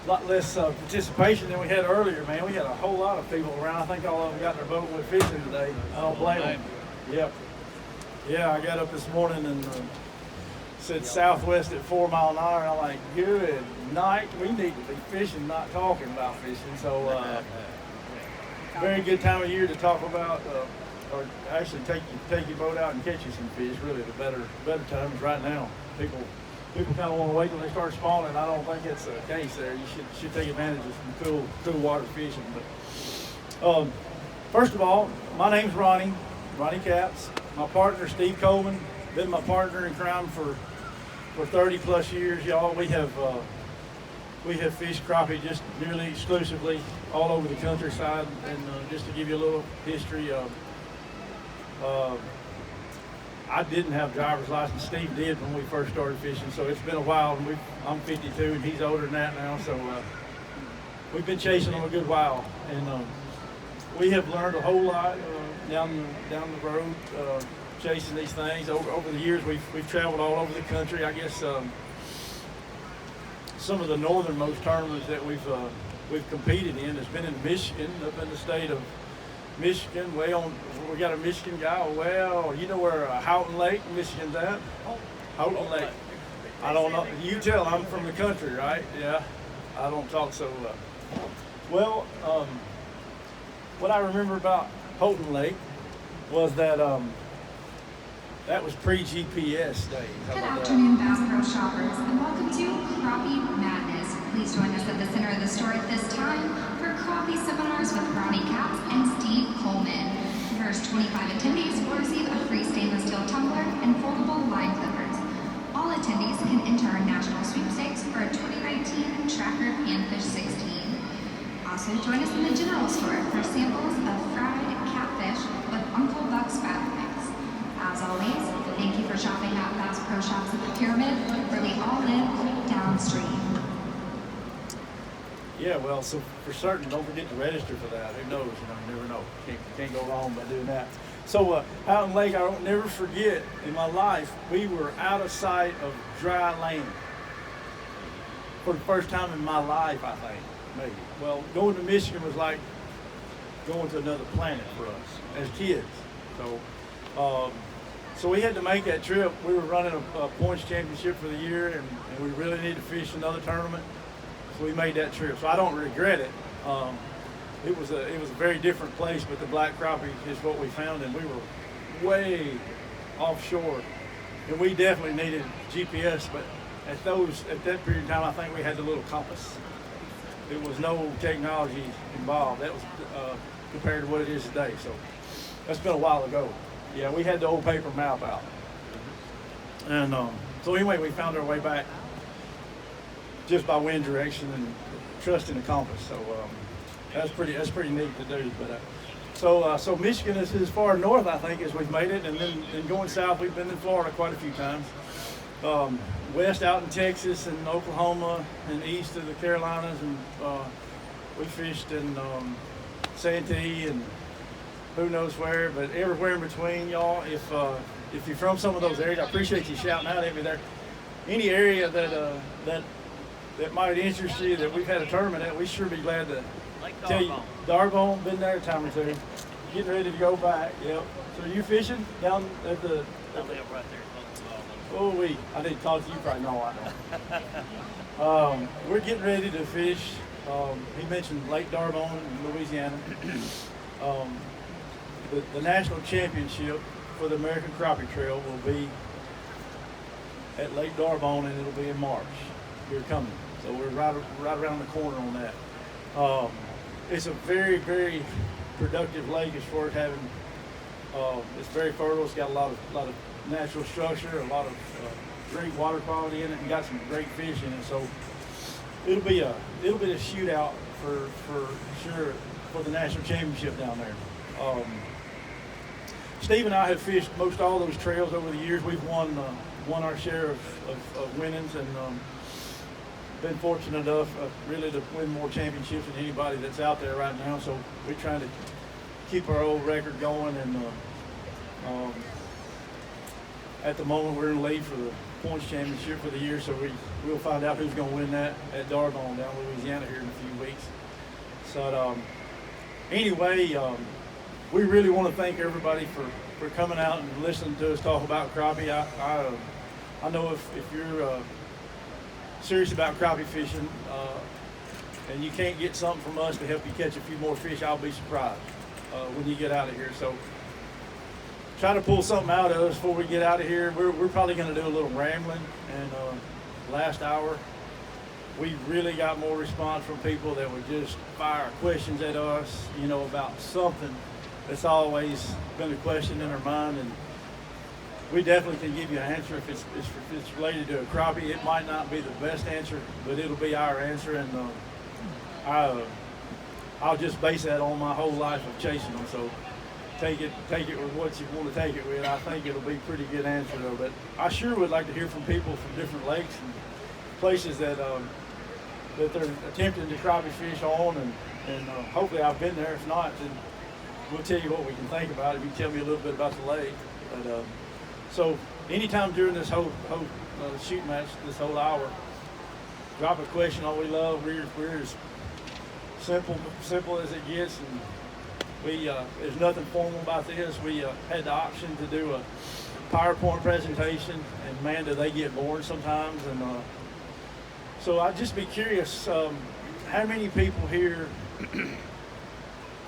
lot less participation than we had earlier, man. We had a whole lot of people around. I think all of them got in their boat and went fishing today. I don't blame them. Yep. Yeah, I got up this morning and said southwest at 4 mile an hour. And I'm like, good night. We need to be fishing, not talking about fishing. So very good time of year to talk about, or actually take your boat out and catch you some fish. Really, the better time is right now. People kind of want to wait till they start spawning. I don't think it's the case there. You should take advantage of some cool water fishing. But first of all, my name's Ronnie Capps. My partner Steve Coleman. Been my partner in crime for 30 plus years, y'all. We have fished crappie just nearly exclusively all over the countryside. And just to give you a little history, I didn't have a driver's license. Steve did when we first started fishing, so it's been a while. And I'm 52, and he's older than that now, so we've been chasing them a good while, and we have learned a whole lot down the road chasing these things. Over the years, we've traveled all over the country. I guess some of the northernmost tournaments that we've competed in has been in Michigan, up in the state of Michigan, we got a Michigan guy. Well, you know where Houghton Lake, Michigan's at? Houghton Lake. I don't know. You tell, I'm from the country, right? Yeah. I don't talk so well. What I remember about Houghton Lake was that that was pre-GPS days. Good afternoon, Bass Pro shoppers, and welcome to Crappie Madness. Please join us at the center of the store at this time for Crappie seminars with Ronnie Capps and Steve Coleman. The first 25 attendees will receive a free stainless steel tumbler and foldable line clippers. All attendees can enter our national sweepstakes for a 2019 Tracker Panfish 16. Also, join us in the general store for samples of fried catfish with Uncle Buck's fat mix. As always, thank you for shopping at Bass Pro Shops at the Pyramid, where we all live downstream. Yeah, well, so for certain, don't forget to register for that. Who knows? You never know. Can't go wrong by doing that. So out in Lake, I don't never forget in my life, we were out of sight of dry land for the first time in my life, I think, maybe. Well, going to Michigan was like going to another planet for us as kids. So we had to make that trip. We were running a points championship for the year, and we really needed to fish another tournament. So we made that trip. So I don't regret it. It was a very different place, but the black crappie is what we found, and we were way offshore. And we definitely needed GPS, but at that period of time, I think we had the little compass. There was no technology involved. That was compared to what it is today. So that's been a while ago. Yeah, we had the old paper map out. And so anyway, we found our way back just by wind direction and trusting the compass. So that's pretty neat to do. But so Michigan is as far north, I think, as we've made it, and then going south, we've been in Florida quite a few times. West out in Texas and Oklahoma, and east of the Carolinas, and we fished in Santee and who knows where, but everywhere in between, y'all. If you're from some of those areas, I appreciate you shouting out at me there. Any area that might interest you that we've had a tournament at, we sure be glad to tell you. Darbone, been there a time or two. Getting ready to go back. Yep. So you fishing down at the? I live right there. Oh, I didn't talk to you, probably know I know. We're getting ready to fish. He mentioned Lake Darbone in Louisiana. The national championship for the American Crappie Trail will be at Lake Darbone, and it'll be in March. We're coming, so we're right around the corner on that. It's a very, very productive lake as far as having. It's very fertile. It's got a lot of natural structure, a lot of great water quality in it, and got some great fish in it. So it'll be a shootout for sure for the national championship down there. Steve and I have fished most all those trails over the years. We've won our share of winnings, and been fortunate enough really to win more championships than anybody that's out there right now. So we're trying to keep our old record going, and at the moment we're in the lead for points championship for the year, so we'll find out who's going to win that at Dargon down in Louisiana here in a few weeks. So anyway, we really want to thank everybody for coming out and listening to us talk about crappie. I know if you're serious about crappie fishing and you can't get something from us to help you catch a few more fish, I'll be surprised when you get out of here. So try to pull something out of us before we get out of here. We're probably going to do a little rambling, and last hour we really got more response from people that would just fire questions at us, you know, about something that's always been a question in our mind, and we definitely can give you an answer if it's related to a crappie. It might not be the best answer, but it'll be our answer, and I'll just base that on my whole life of chasing them. So take it with what you want to take it with. I think it'll be a pretty good answer though. But I sure would like to hear from people from different lakes and places that they're attempting to crappie fish on, and hopefully I've been there. If not, then we'll tell you what we can think about it. You can tell me a little bit about the lake. But so anytime during this whole shoot match, this whole hour, drop a question. All we love, we're as simple as it gets, and there's nothing formal about this. We had the option to do a PowerPoint presentation, and man, do they get bored sometimes. And so I'd just be curious, how many people here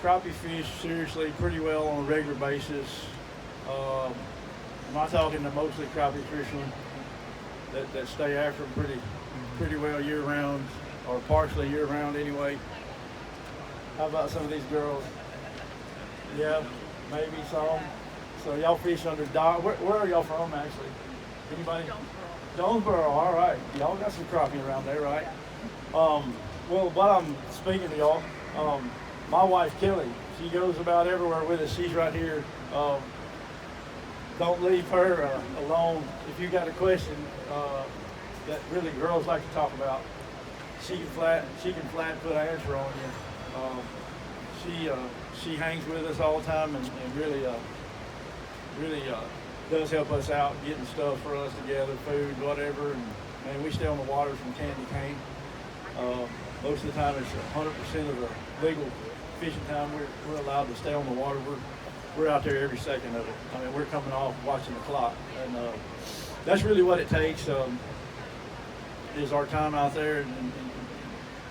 crappie fish seriously pretty well on a regular basis? Am I talking to mostly crappie fishermen that stay after them pretty well year round, or partially year round anyway? How about some of these girls? Yeah, maybe some. So y'all fish under dock. Where are y'all from actually? Anybody? Jonesboro. All right. Y'all got some crappie around there, right? Well, while I'm speaking to y'all, my wife Kelly, she goes about everywhere with us. She's right here. Don't leave her alone. If you got a question that really girls like to talk about, she can flat put an answer on you. She hangs with us all the time and really does help us out getting stuff for us together, food, whatever. And we stay on the water from can to can. Most of the time it's 100% of the legal fishing time. We're allowed to stay on the water. We're out there every second of it. I mean, we're coming off watching the clock, and that's really what it takes. Is our time out there, and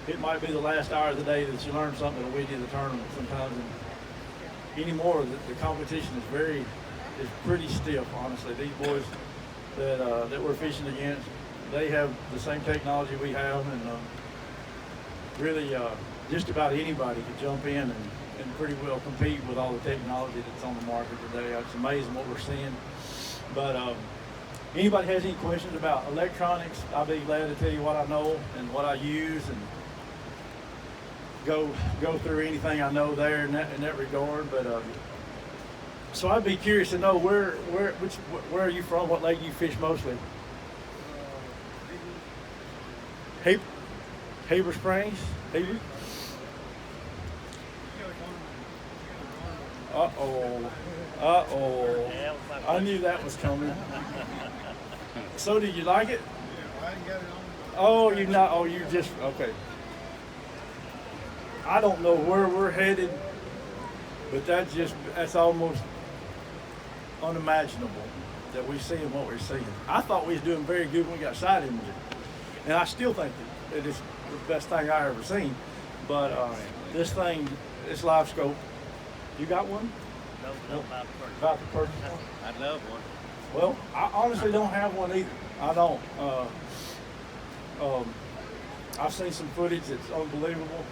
it might be the last hour of the day that you learn something that we do the tournament sometimes. And anymore, the competition is pretty stiff, honestly. These boys that we're fishing against, they have the same technology we have, and really just about anybody could jump in and pretty well compete with all the technology that's on the market today. It's amazing what we're seeing. But anybody has any questions about electronics, I'll be glad to tell you what I know and what I use, and go through anything I know there in that regard. But so I'd be curious to know where are you from? What lake you fish mostly? Heber Springs. Heber. Uh-oh. I knew that was coming. So did you like it? Oh, you not? Oh, you just okay. I don't know where we're headed, but that's almost unimaginable that we're seeing what we're seeing. I thought we was doing very good when we got sighted with it, and I still think that it is the best thing I ever seen. But this thing, this live scope, you got one? No, About to purchase one? I'd love one. Well, I honestly don't have one either. I don't. I've seen some footage that's unbelievable.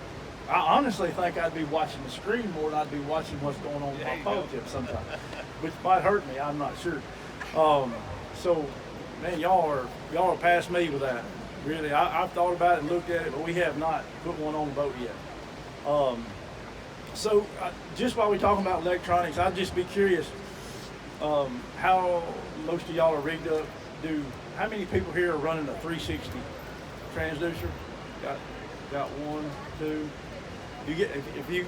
I honestly think I'd be watching the screen more than I'd be watching what's going on with my pole tip sometimes, which might hurt me. I'm not sure. So, man, y'all are past me with that. Really, I've thought about it and looked at it, but we have not put one on the boat yet. So, just while we're talking about electronics, I'd just be curious how most of y'all are rigged up. How many people here are running a 360 transducer? Got one, two. You get if you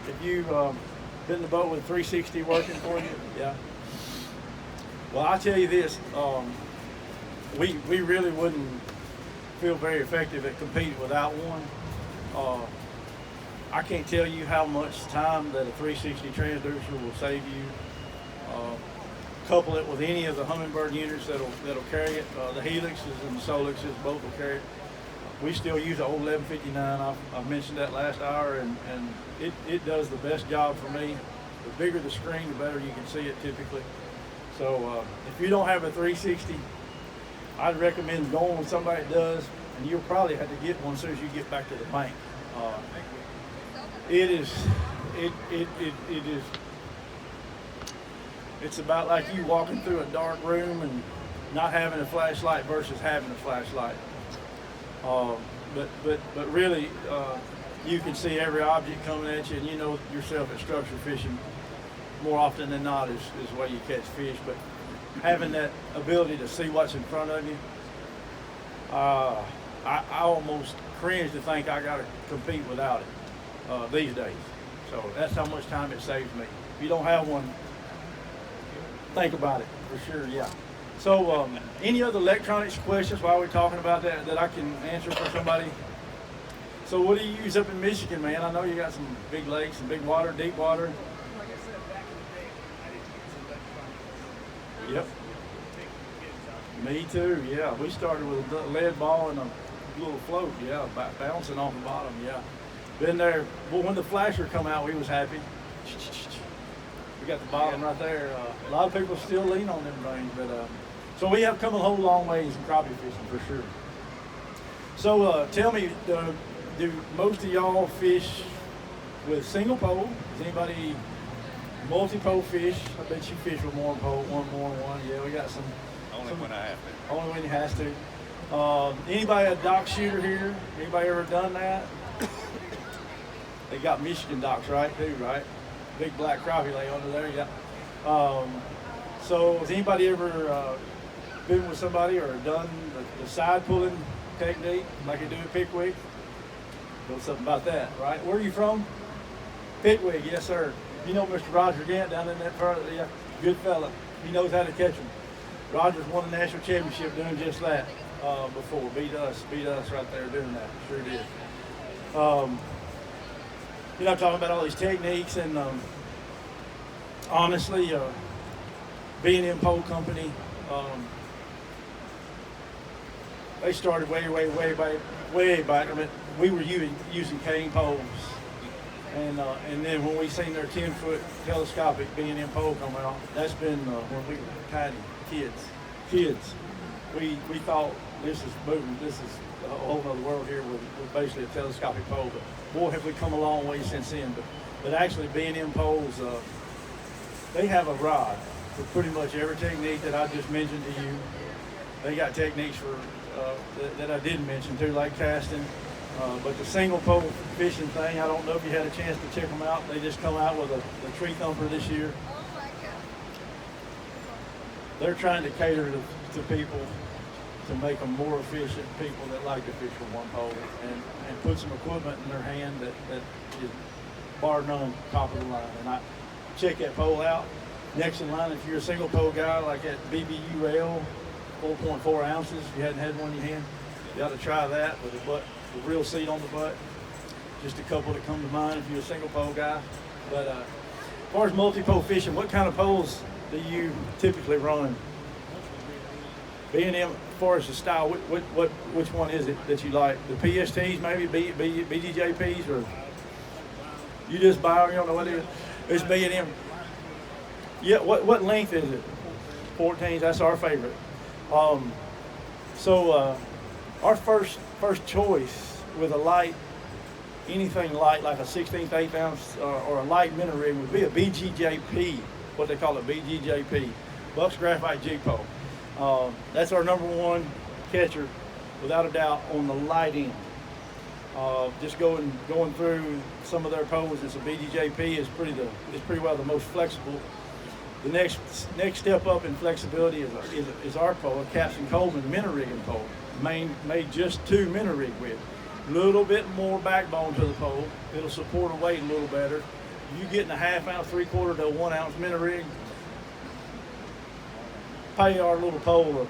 been in the boat with 360 working for you, yeah. Well, I'll tell you this. we really wouldn't feel very effective at competing without one. I can't tell you how much time that a 360 transducer will save you. Couple it with any of the Humminbird units that'll carry it. The Helixes and the Solixes both will carry it. We still use the old 1159. I've mentioned that last hour, and it does the best job for me. The bigger the screen, the better you can see it typically. So if you don't have a 360, I'd recommend going with somebody that does, and you'll probably have to get one as soon as you get back to the bank. It's about like you walking through a dark room and not having a flashlight versus having a flashlight. But really, you can see every object coming at you, and you know yourself at structure fishing more often than not is the way you catch fish. But having that ability to see what's in front of you, I almost cringe to think I got to compete without it these days. So that's how much time it saves me. If you don't have one, think about it for sure. Yeah. So any other electronics questions while we're talking about that I can answer for somebody? So what do you use up in Michigan, man? I know you got some big lakes and big water, deep water. Like I said, back in the day, I didn't use electronics. Yep. Big Me too, yeah. We started with a lead ball and a little float, yeah, bouncing off the bottom, yeah. Been there. Well, when the flasher come out, we was happy. We got the bottom right there. A lot of people still lean on them things, but so we have come a whole long ways in crappie fishing for sure. So tell me, do most of y'all fish with single pole? Does anybody multi-pole fish? I bet you fish with more pole, one. Yeah, we got some. Only when I have to. Only when you has to. Anybody a dock shooter here? Anybody ever done that? They got Michigan docks, right? Too, right? Big black crappie lay under there. Yeah. So has anybody ever been with somebody or done the side pulling technique like they do at Pickwick? Know something about that, right? Where are you from? Pickwick, yes sir. You know Mr. Roger Gant down in that part of the good fella. He knows how to catch them. Roger's won the national championship doing just that before. Beat us right there doing that. Sure did. You know, I'm talking about all these techniques, and honestly, B&M Pole Company, they started way back. I mean, we were using cane poles, and then when we seen their 10-foot telescopic B&M pole come out, that's been when we were tiny kids. We thought this is moving. This is a whole other world here with basically a telescopic pole. But boy, have we come a long way since then. But actually, B&M poles, they have a rod for pretty much every technique that I just mentioned to you. They got techniques for that I didn't mention too, like casting. But the single pole fishing thing, I don't know if you had a chance to check them out. They just come out with a tree thumper this year. They're trying to cater to people to make them more efficient, people that like to fish with one pole, and put some equipment in their hand that is bar none top of the line. And I check that pole out. Next in line, if you're a single pole guy like that BBUL, 4.4 ounces, if you hadn't had one in your hand, you ought to try that with the real seat on the butt. Just a couple that come to mind if you're a single pole guy. But as far as multi-pole fishing, what kind of poles do you typically run? B&M, as far as the style, which one is it that you like? The PSTs, maybe BDJPs, or you just buy them? You don't know what it is. It's B&M. Yeah, what length is it? 14s. That's our favorite. So our first choice with a light, anything light like a 16th, 8th ounce or a light minnow rig would be a BGJP, what they call a BGJP, Buck's Graphite G-Pole. That's our number one catcher, without a doubt, on the light end. Just going through some of their poles, it's a BGJP is pretty well the most flexible. The next step up in flexibility is our pole, a Capps Coleman minnow rigging pole, made just 2 minnow rig with. Little bit more backbone to the pole. It'll support a weight a little better. You getting a 1/2 ounce, 3/4 to 1 ounce minnow rig, pay our little pole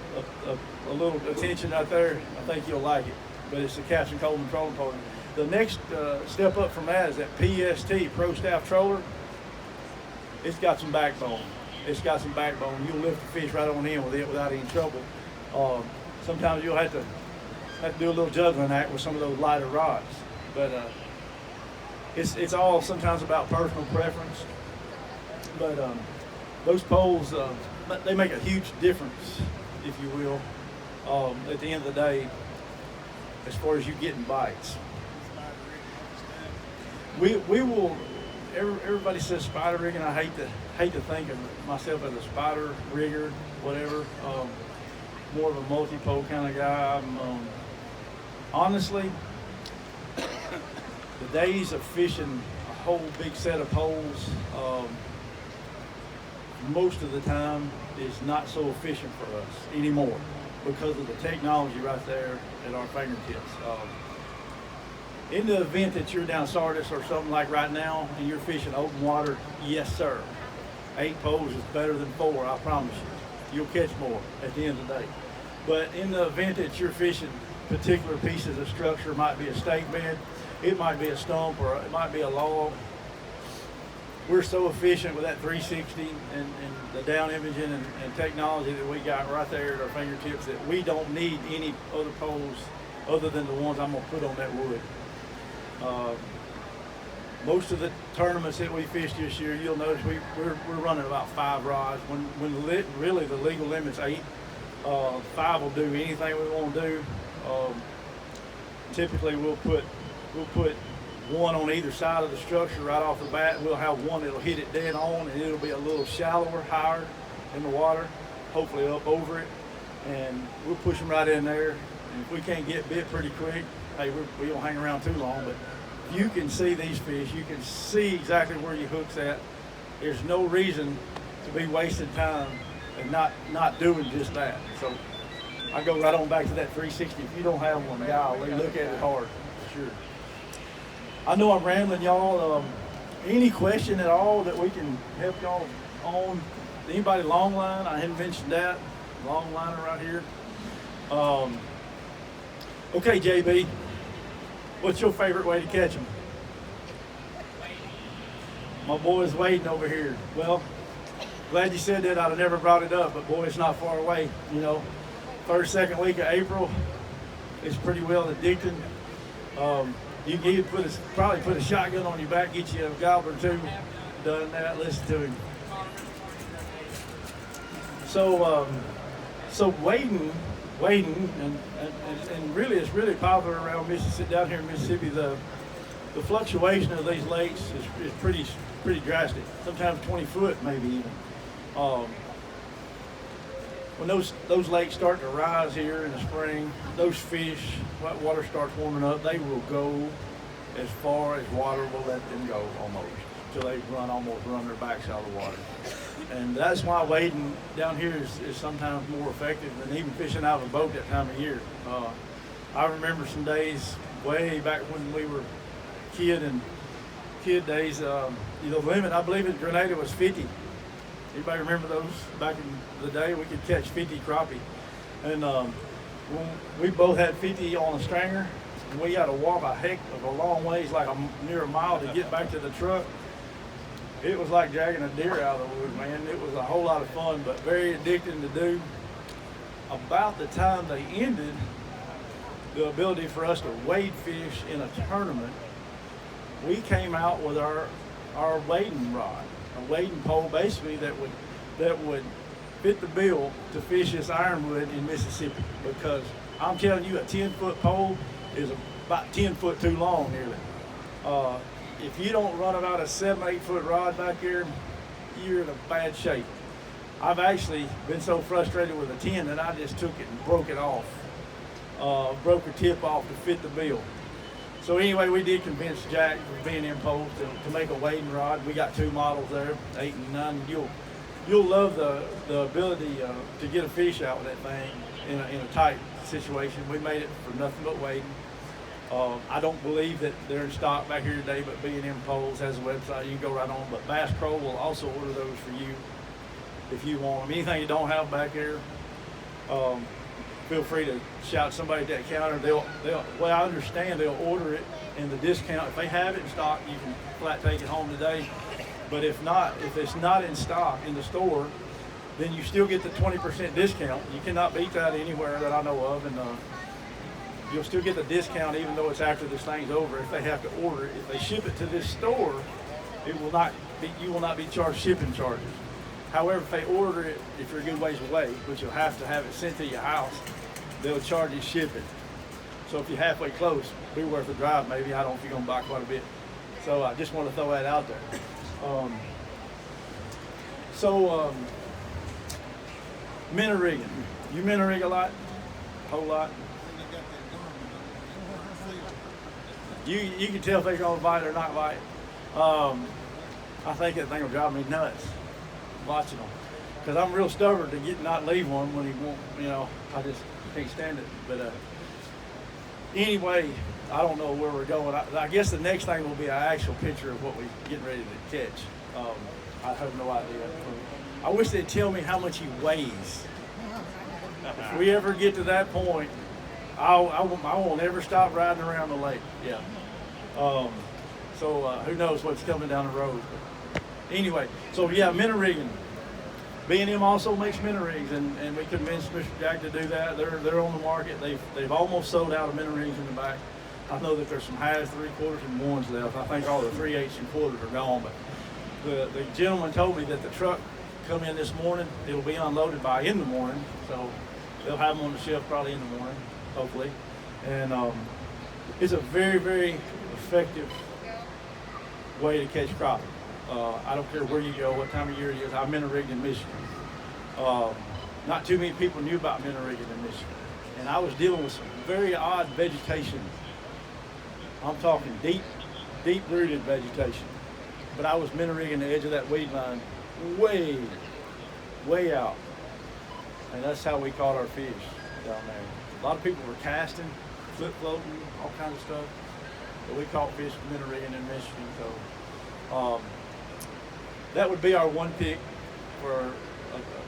a little attention out there, I think you'll like it. But it's the Capps and Coleman trolling pole. The next step up from that is that PST, Pro Staff Troller. It's got some backbone. It's got some backbone. You'll lift the fish right on in with it without any trouble. Sometimes you'll have to do a little juggling act with some of those lighter rods. But it's all sometimes about personal preference. But those poles, they make a huge difference, if you will, at the end of the day, as far as you getting bites. We will. Everybody says spider rigging. I hate to think of myself as a spider rigger, whatever. More of a multi-pole kind of guy. Honestly, the days of fishing a whole big set of poles, most of the time is not so efficient for us anymore because of the technology right there at our fingertips. In the event that you're down Sardis or something like right now and you're fishing open water, yes sir, 8 poles is better than 4, I promise you. You'll catch more at the end of the day. But in the event that you're fishing particular pieces of structure, it might be a stake bed, it might be a stump, or it might be a log. We're so efficient with that 360 and the down imaging and technology that we got right there at our fingertips that we don't need any other poles other than the ones I'm gonna put on that wood. Most of the tournaments that we fished this year, you'll notice we're running about 5 rods. When really the legal limit's 8. 5 will do anything we want to do. Typically we'll put 1 on either side of the structure right off the bat. We'll have 1 that'll hit it dead on, and it'll be a little shallower, higher in the water, hopefully up over it, and we'll push them right in there. And if we can't get bit pretty quick, hey, we don't hang around too long. But if you can see these fish, you can see exactly where your hook's at. There's no reason to be wasting time and not doing just that. So I go right on back to that 360. If you don't have one, golly, look at it hard, for sure. I know I'm rambling, y'all. Any question at all that we can help y'all on? Anybody long line? I hadn't mentioned that. Long liner right here. Okay, JB, what's your favorite way to catch them? My boy's waiting over here. Well, glad you said that. I'd have never brought it up, but boy, it's not far away. You know, first, second week of April, it's pretty well addicting. You can even probably put a shotgun on your back, get you a gobbler or 2. Done that, listen to him. So wading, and really it's really popular around Mississippi, down here in Mississippi. The fluctuation of these lakes is pretty drastic. Sometimes 20 foot, maybe even. When those lakes start to rise here in the spring, those fish, that water starts warming up, they will go as far as water will let them go almost, until they almost run their backs out of the water. And that's why wading down here is sometimes more effective than even fishing out of a boat that time of year. I remember some days way back when we were kid days, the limit, I believe in Grenada was 50. Anybody remember those back in the day? We could catch 50 crappie. And when we both had 50 on a stringer, and we had to walk a heck of a long ways, like near a mile to get back to the truck. It was like dragging a deer out of the woods, man. It was a whole lot of fun, but very addicting to do. About the time they ended, the ability for us to wade fish in a tournament, we came out with our wading rod, a wading pole basically that would fit the bill to fish this ironwood in Mississippi, because I'm telling you, a 10-foot pole is about 10 foot too long nearly. If you don't run about a 7 or 8 foot rod back here, you're in a bad shape. I've actually been so frustrated with a 10 that I just took it and broke it off, broke the tip off to fit the bill. So anyway, we did convince Jack with B&M poles to make a wading rod. We got 2 models there, 8 and 9. You'll love the ability to get a fish out with that thing in a tight situation. We made it for nothing but wading. I don't believe that they're in stock back here today, but B&M Poles has a website. You can go right on. But Bass Pro will also order those for you. if you want them. Anything you don't have back there, feel free to shout somebody at that counter. They'll, well, I understand they'll order it and the discount. If they have it in stock, you can flat take it home today. But if not, if it's not in stock in the store, then you still get the 20% discount. You cannot beat that anywhere that I know of, and you'll still get the discount even though it's after this thing's over. If they have to order it, if they ship it to this store, it will not be, you will not be charged shipping charges. However, if they order it, if you're a good ways away, which you'll have to have it sent to your house, they'll charge you shipping. So if you're halfway close, be worth the drive maybe. I don't know if you're gonna buy quite a bit. So I just want to throw that out there. Minnow rigging. You minnow rig a lot? A whole lot? You can tell if they're gonna bite or not bite. I think that thing will drive me nuts watching them, because I'm real stubborn to not leave one when he won't. You know, I just can't stand it. But anyway, I don't know where we're going. I guess the next thing will be an actual picture of what we're getting ready to catch. I have no idea. I wish they'd tell me how much he weighs. If we ever get to that point, I won't ever stop riding around the lake. Yeah. Who knows what's coming down the road. But anyway, so yeah, minnow rigging. B&M also makes minnow rigs, and we convinced Mr. Jack to do that. They're on the market. They've almost sold out of minnow rigs in the back. I know that there's some halves, 3/4, and 1s left. I think all the 3/8 and 1/4 are gone, but the gentleman told me that the truck come in this morning. It'll be unloaded by in the morning, so they'll have them on the shelf probably in the morning, hopefully. And it's a very, very effective way to catch crappie. I don't care where you go, what time of year it is. I minnow rigged in Michigan. Not too many people knew about minnow rigging in Michigan, and I was dealing with some very odd vegetation. I'm talking deep-rooted vegetation. But I was minnow rigging the edge of that weed line way out. And that's how we caught our fish down there. A lot of people were casting, flip floating, all kinds of stuff. But we caught fish minnow rigging in Michigan. So that would be our one pick for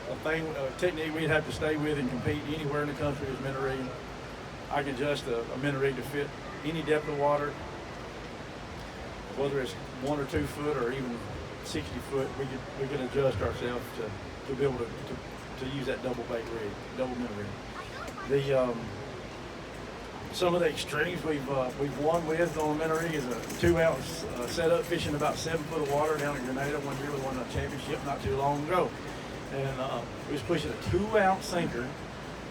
a technique we'd have to stay with and compete anywhere in the country is minnow rigging. I can adjust a minnow rig to fit any depth of water, whether it's 1 or 2 foot or even 60 foot. We could adjust ourselves to be able to use that double minnow rig. Some of the extremes we've won with on the minnow rig is a 2-ounce setup fishing about 7 foot of water down in Grenada one year. We won a championship not too long ago, and we was pushing a 2-ounce sinker.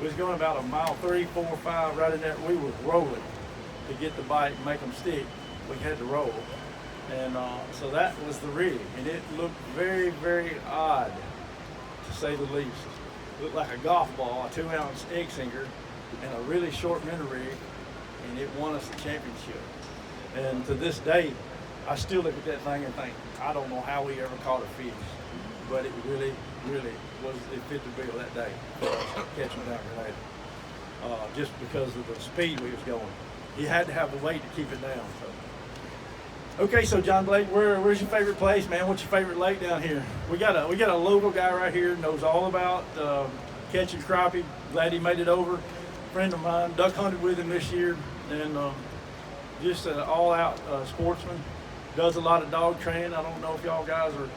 We was going about a mile 3, 4, 5 right in there. We were rolling to get the bite and make them stick. We had to roll. And so that was the rig, and it looked very, very odd, to say the least. It looked like a golf ball, a 2-ounce egg sinker, and a really short minnow rig, and it won us the championship. And to this day, I still look at that thing and think, I don't know how we ever caught a fish, but it really, really was, it fit the bill that day for us catching down Grenada, just because of the speed we was going. You had to have the weight to keep it down. So. Okay, so John Blake, where's your favorite place, man? What's your favorite lake down here? We got a local guy right here, knows all about catching crappie. Glad he made it over. Friend of mine, duck hunted with him this year, and just an all-out sportsman. Does a lot of dog training. I don't know if y'all guys are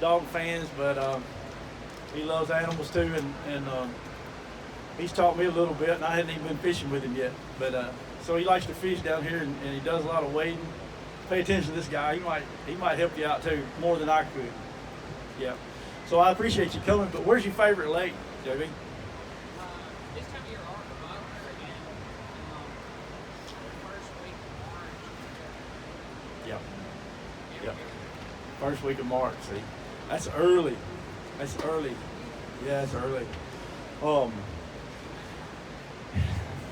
dog fans, but he loves animals too, and he's taught me a little bit, and I hadn't even been fishing with him yet. But so he likes to fish down here, and he does a lot of wading. Pay attention to this guy. He might help you out too, more than I could. Yeah. So I appreciate you coming. But where's your favorite lake, JB? This time of year, again, first week of March. Yeah. First week of March. See, that's early. That's early. Yeah, it's early.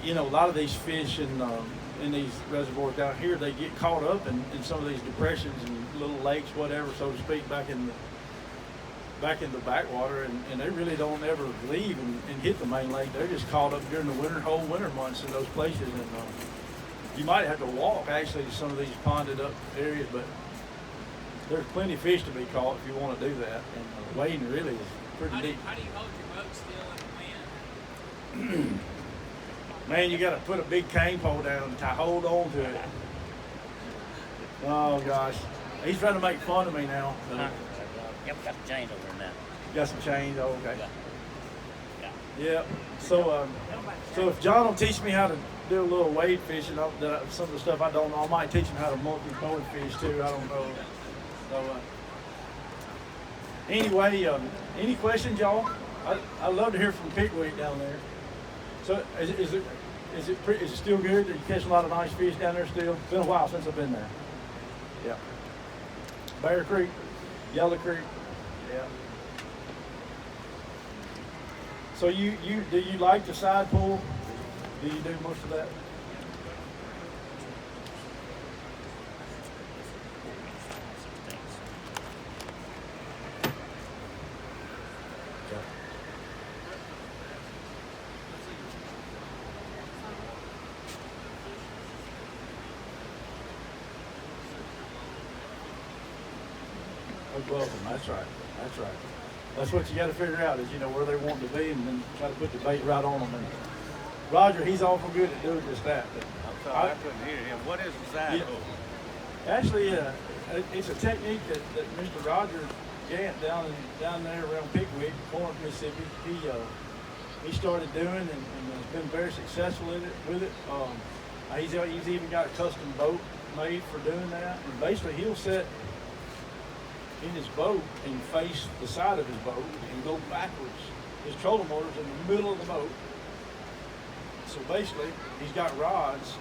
You know, a lot of these fish in these reservoirs down here, they get caught up in some of these depressions and little lakes, whatever, so to speak, back in the backwater, and they really don't ever leave and hit the main lake. They're just caught up during the whole winter months in those places, and you might have to walk actually to some of these ponded up areas, but there's plenty of fish to be caught if you want to do that, and wading really is pretty deep. How do you hold your boat still in the wind? Man, you got to put a big cane pole down to hold on to it. Oh gosh, he's trying to make fun of me now. So. Yep, got the chains over there now. Got some chains. Oh, okay. Yeah. Yeah. So, so if John will teach me how to do a little wade fishing, some of the stuff I don't know, I might teach him how to multi-mode fish too. I don't know. So, anyway, any questions, y'all? I'd love to hear from Pickwick down there. So, is it still good? Are you catching a lot of nice fish down there still? It's been a while since I've been there. Yeah. Bear Creek, Yellow Creek. Yeah. So do you like the side pull? Do you do most of that? Welcome. That's right. That's right. That's what you got to figure out is, where they want to be and then try to put the bait right on them. And Roger, he's awful good at doing just that. But I'm sorry, I couldn't hear him. What is the side pull? Actually, it's a technique that Mr. Roger Gant down there around Pickwick, Corinth, Mississippi, he started doing and has been very successful with it. He's even got a custom boat made for doing that. And basically, he'll set in his boat and face the side of his boat and go backwards. His trolling motor's in the middle of the boat. So basically, he's got rods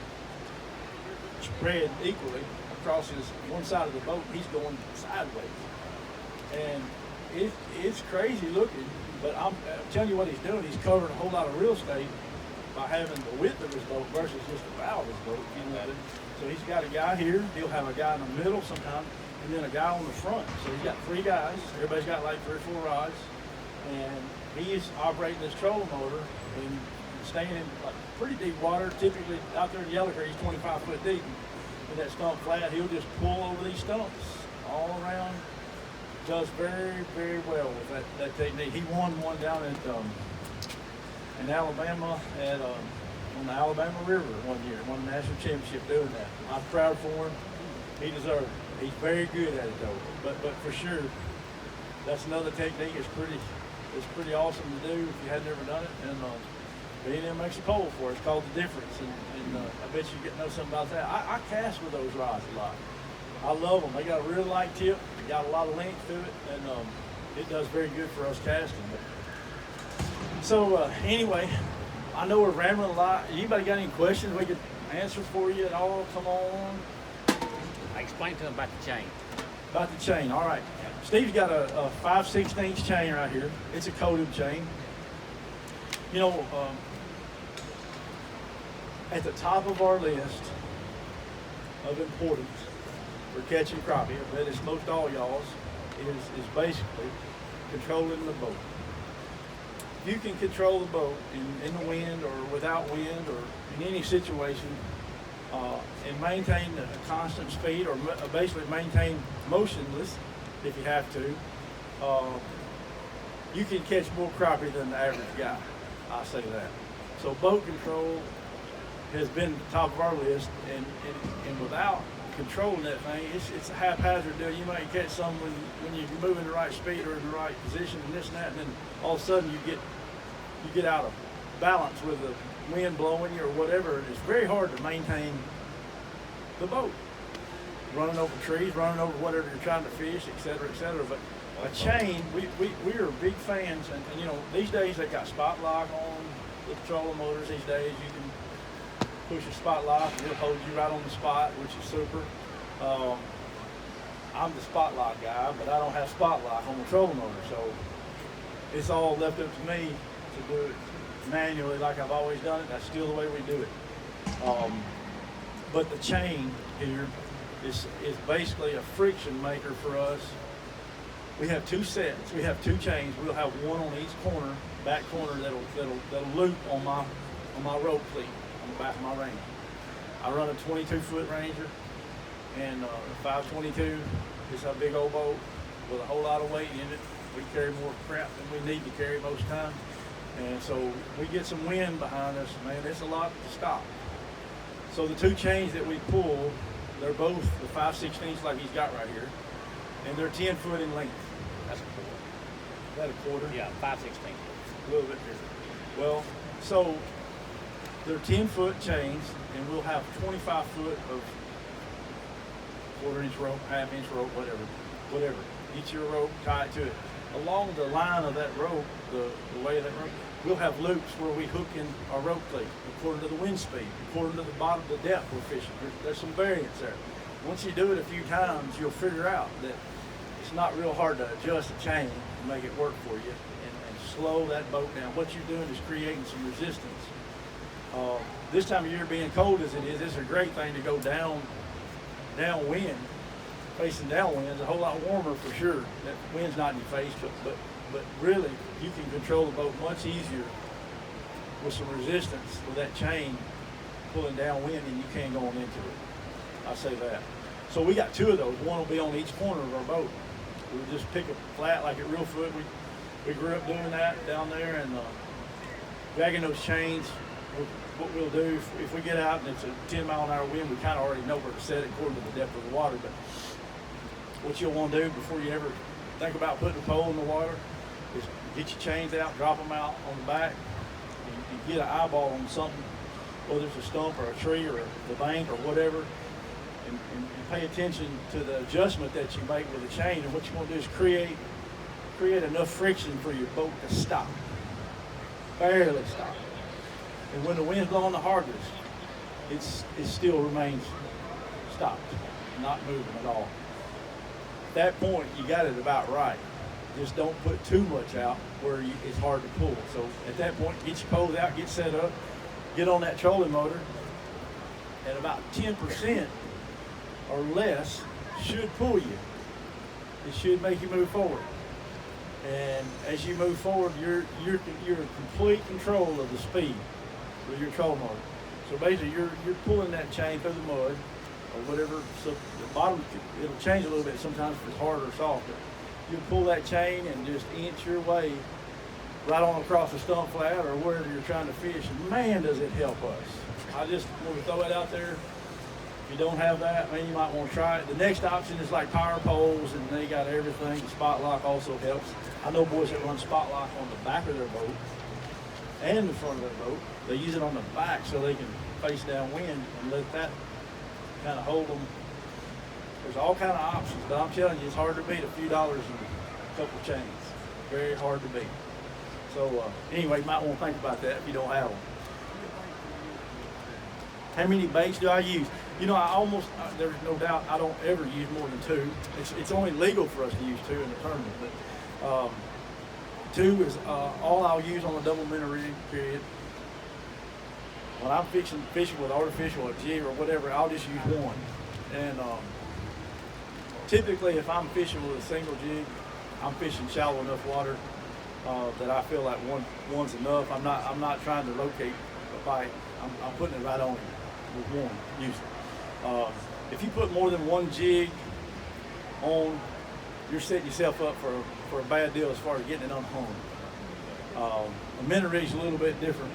spread equally across his one side of the boat. He's going sideways. And it's crazy looking, but I'm telling you what he's doing. He's covering a whole lot of real estate by having the width of his boat versus just the bow of his boat. So he's got a guy here. He'll have a guy in the middle sometimes, and then a guy on the front. So he's got 3 guys. Everybody's got like 3 or 4 rods. And he's operating this trolling motor and staying in like pretty deep water. Typically out there in Yellow Creek, he's 25 foot deep. And that stump flat, he'll just pull over these stumps all around. Does very, very well with that technique. He won one down at in Alabama on the Alabama River one year. Won the national championship doing that. I'm proud for him. He deserved it. He's very good at it though. But for sure, that's another technique. It's pretty awesome to do if you had never done it. And B&M makes a pole for it. It's called The Difference. And I bet you know something about that. I cast with those rods a lot. I love them. They got a real light tip. They got a lot of length to it. And it does very good for us casting. So anyway, I know we're rambling a lot. Anybody got any questions we could answer for you at all? Come on. I explained to him about the chain. About the chain, all right. Steve's got a 5/16 chain right here. It's a coated chain. At the top of our list of importance for catching crappie, I bet it's most all y'all's, is basically controlling the boat. If you can control the boat in the wind or without wind or in any situation, and maintain a constant speed or basically maintain motionless if you have to, you can catch more crappie than the average guy. I'll say that. So boat control has been top of our list, and without controlling that thing, it's a haphazard deal. You might catch some when you move in the right speed or in the right position and this and that, and then all of a sudden you get out of balance with the wind blowing you or whatever. And it's very hard to maintain the boat. Running over trees, running over whatever you're trying to fish, et cetera, et cetera. But a chain, we are big fans, and these days they got spot lock on the trolling motors. These days you can push a spot lock and it'll hold you right on the spot, which is super. I'm the spot lock guy, but I don't have spot lock on the trolling motor, so it's all left up to me to do it manually like I've always done it. That's still the way we do it. But the chain here is basically a friction maker for us. We have 2 sets. We have 2 chains. We'll have one on each corner, back corner that'll loop on my rope cleat on the back of my Ranger. I run a 22-foot Ranger, and 522 is a big old boat with a whole lot of weight in it. We carry more crap than we need to carry most times. And so we get some wind behind us, man, it's a lot to stop. So the two chains that we pull, they're both the 5/16 like he's got right here, and they're 10 foot in length. That's a quarter. Is that a quarter? Yeah, 5/16. A little bit different. Well, so they're 10 foot chains, and we'll have 25 foot of quarter-inch rope, half-inch rope, whatever. Get your rope, tie it to it. Along the line of that rope, the way of that rope, we'll have loops where we hook in our rope cleat according to the wind speed, according to the bottom, the depth we're fishing. There's some variance there. Once you do it a few times, you'll figure out that it's not real hard to adjust a chain to make it work for you and slow that boat down. What you're doing is creating some resistance. This time of year, being cold as it is, it's a great thing to go downwind. Facing downwind is a whole lot warmer for sure. That wind's not in your face, but really you can control the boat much easier with some resistance with that chain pulling downwind than you can going into it. I say that. So we got two of those. One will be on each corner of our boat. We'll just pick a flat like at Real Foot. We grew up doing that down there and dragging those chains. What we'll do if we get out and it's a 10-mile-an-hour wind, we kind of already know where to set it according to the depth of the water. But what you'll want to do before you ever think about putting a pole in the water is get your chains out, drop them out on the back, and get an eyeball on something, whether it's a stump or a tree or the bank or whatever, and pay attention to the adjustment that you make with the chain. And what you want to do is create enough friction for your boat to stop, barely stop. And when the wind's blowing the hardest, it still remains stopped, not moving at all. At that point, you got it about right. Just don't put too much out where it's hard to pull. So at that point, get your poles out, get set up, get on that trolling motor, and about 10% or less should pull you. It should make you move forward. And as you move forward, you're in complete control of the speed with your trolling motor. So basically, you're pulling that chain through the mud or whatever. So the bottom, it'll change a little bit sometimes if it's hard or soft. But you pull that chain and just inch your way right on across the stump flat or wherever you're trying to fish. And man, does it help us. I just want to throw it out there. If you don't have that, man, you might want to try it. The next option is like power poles, and they got everything. The spot lock also helps. I know boys that run spot lock on the back of their boat and the front of their boat. They use it on the back so they can face downwind and let that kind of hold them. There's all kind of options, but I'm telling you, it's hard to beat a few dollars and a couple chains. Very hard to beat. So anyway, you might want to think about that if you don't have them. How many baits do I use? You know, there's no doubt I don't ever use more than two. It's only legal for us to use two in the tournament, but two is all I'll use on a double minnow rig, period. When I'm fishing with artificial or jig or whatever, I'll just use one. And typically, if I'm fishing with a single jig, I'm fishing shallow enough water that I feel like one's enough. I'm not trying to locate a bite. I'm putting it right on with one usually. If you put more than one jig on, you're setting yourself up for a bad deal as far as getting it unhung. A minnow rig's a little bit different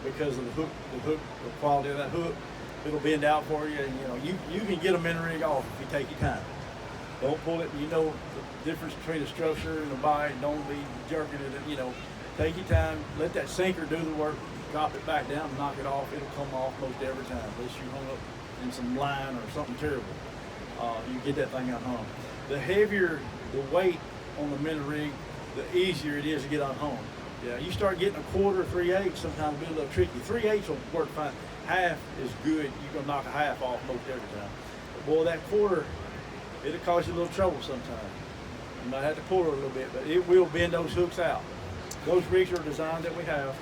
because of the quality of that hook. It'll bend out for you, and you can get a minnow rig off if you take your time. Don't pull it. You know the difference between a structure and a bite. Don't be jerking it. Take your time. Let that sinker do the work. Drop it back down, knock it off. It'll come off most every time, unless you hung up in some line or something terrible. You get that thing unhung. The heavier the weight on the minnow rig, the easier it is to get unhung. Yeah, you start getting a quarter, 3/8, sometimes it'll be a little tricky. 3/8 will work fine. Half is good. You're gonna knock a half off most every time. But boy, that quarter, it'll cause you a little trouble sometimes. You might have to pull it a little bit, but it will bend those hooks out. Those rigs are designed that we have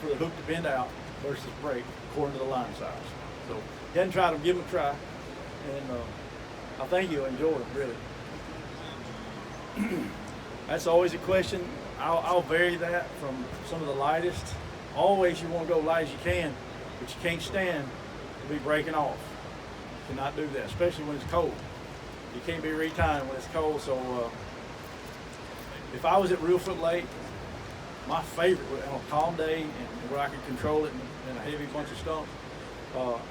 for the hook to bend out versus break according to the line size. So, if you hadn't tried them, give them a try, and I think you'll enjoy them, really. That's always a question. I'll vary that from some of the lightest. Always you want to go light as you can, but you can't stand to be breaking off. You cannot do that, especially when it's cold. You can't be retimed when it's cold, so if I was at Reelfoot Lake, my favorite on a calm day and where I could control it in a heavy bunch of stumps,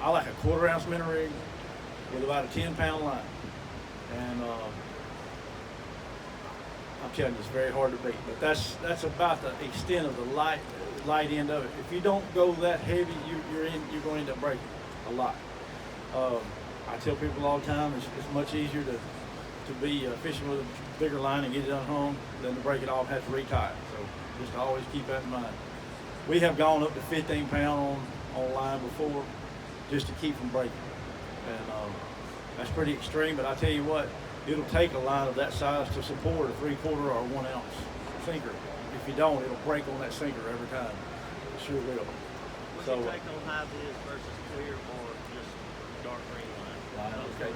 I like a 1/4 ounce minnow rig with about a 10-pound line. And I'm telling you, it's very hard to beat. But that's about the extent of the light end of it. If you don't go that heavy, you're going to end up breaking a lot. I tell people all the time, it's much easier to be fishing with a bigger line and get it unhung than to break it off and have to retie it. So just always keep that in mind. We have gone up to 15 pound on line before just to keep from breaking. And that's pretty extreme, but I tell you what, it'll take a line of that size to support a 3/4 or 1 ounce sinker. If you don't, it'll break on that sinker every time. It sure will. What's your take on high vis versus clear or just dark green line? Okay.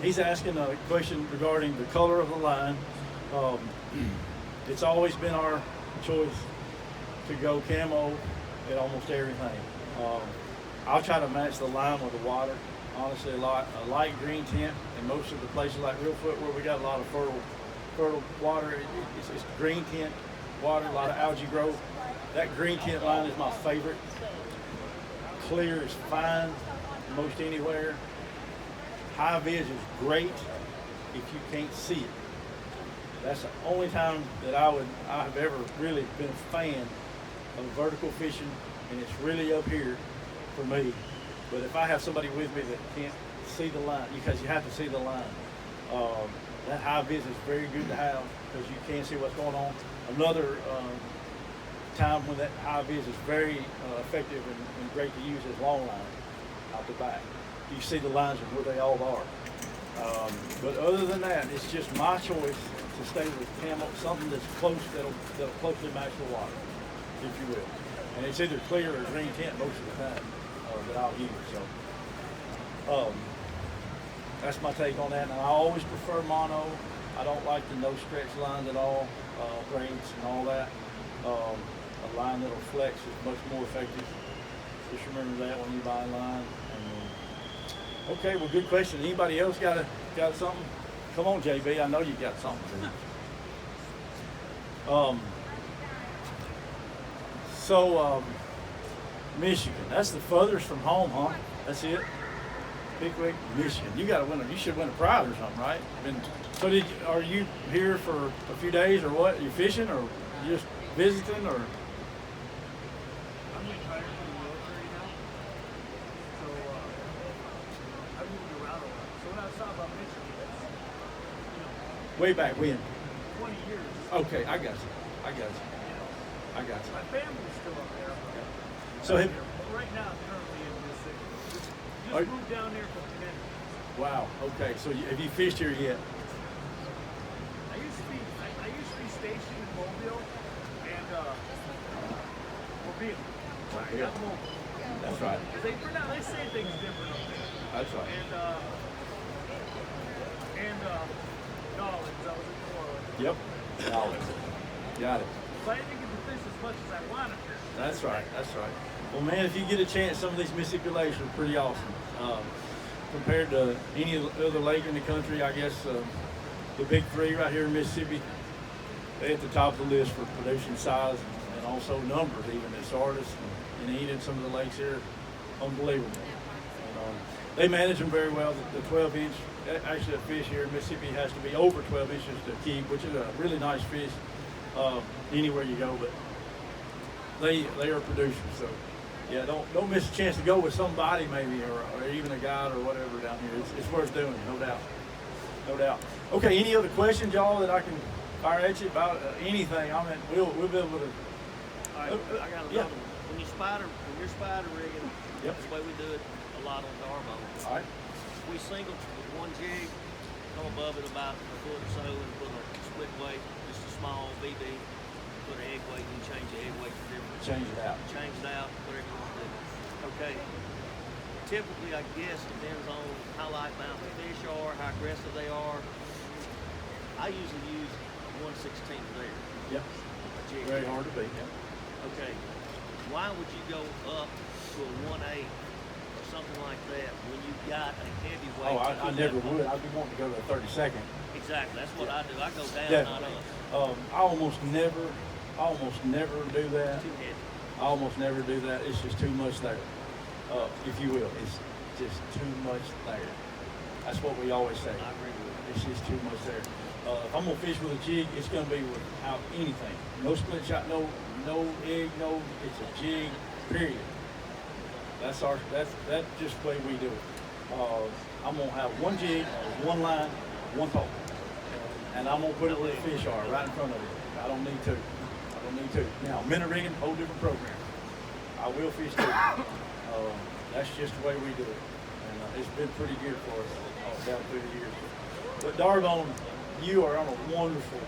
He's asking a question regarding the color of the line. It's always been our choice to go camo at almost everything. I'll try to match the line with the water. Honestly, a light green tint, and most of the places like Reelfoot where we got a lot of fertile water, it's green tint water, a lot of algae growth. That green tint line is my favorite. Clear is fine most anywhere. High vis is great if you can't see it. That's the only time that I have ever really been a fan of vertical fishing, and it's really up here for me. But if I have somebody with me that can't see the line, because you have to see the line, that high vis is very good to have because you can see what's going on. Another time when that high vis is very effective and great to use is long line out the back. You see the lines of where they all are. But other than that, it's just my choice to stay with camo, something that's close, that'll closely match the water, if you will. And it's either clear or green tint most of the time that I'll use. So that's my take on that. And I always prefer mono. I don't like the no stretch lines at all, braids and all that. A line that'll flex is much more effective. Just remember that when you buy a line. And, okay, well, good question. Anybody else got something? Come on, JB. I know you got something. Michigan. That's the furthest from home, huh? That's it. Pickwick, Michigan. You got to win. You should win a prize or something, right? So are you here for a few days or what? Are you fishing or you just visiting or? I'm retired from the military now, so I moved around a lot. So when I was talking about Michigan, that's, Way back when? 20 years. Okay, I got you. My family's still up there. So But right now, currently in Mississippi. Just moved down there from Connecticut. Wow. Okay. So have you fished here yet? I used to be stationed in Mobile and Mobile. Mobile. Not Mobile. That's right. Because they say things different up there. That's right. And Nolens. I was in New Orleans. Yep. Got it. But I didn't get to fish as much as I wanted to. That's right. Well, man, if you get a chance, some of these Mississippi lakes are pretty awesome. Compared to any other lake in the country, I guess the big three right here in Mississippi, they're at the top of the list for producing size and also numbers, even as artists and Eden, some of the lakes here, unbelievable. And, they manage them very well. The 12-inch, actually a fish here in Mississippi has to be over 12 inches to keep, which is a really nice fish anywhere you go, but they are producers. So yeah, don't miss a chance to go with somebody maybe, or even a guide or whatever down here. It's worth doing, no doubt. Okay, any other questions, y'all, that I can fire at you about anything? I mean, we'll be able to. All right, I got another one. When you're spider rigging, Yep. that's the way we do it a lot on Darbo. All right. We single with one jig, come above it about a foot or so, and put a split weight, just a small BB. Put an egg weight and change the egg weight for different. Change it out. Change it out, whatever you want to do. Okay. Typically, I guess, depends on how light bound the fish are, how aggressive they are. I usually use 1/16 there. Yep. Jig. Very hard to beat. Yeah. Okay. Why would you go up to a 1/8 or something like that when you got a heavyweight. Oh, to I keep never that ball. would. I'd be wanting to go to the 32nd. Exactly. That's what I do. I go down, not Definitely. up. I almost never do that. Too heavy. I almost never do that. It's just too much there, if you will. It's just too much there. That's what we always say. I agree with you. It's just too much there. If I'm gonna fish with a jig, it's gonna be without anything. No split shot, no egg, no. It's a jig, period. That's just the way we do it. I'm gonna have one jig, one line, one pole, and I'm gonna put it where the fish are, right in front of it. I don't need to. Now, minnow rigging, whole different program. I will fish too. That's just the way we do it, and it's been pretty good for us down through the years. But doggone, you are on a wonderful,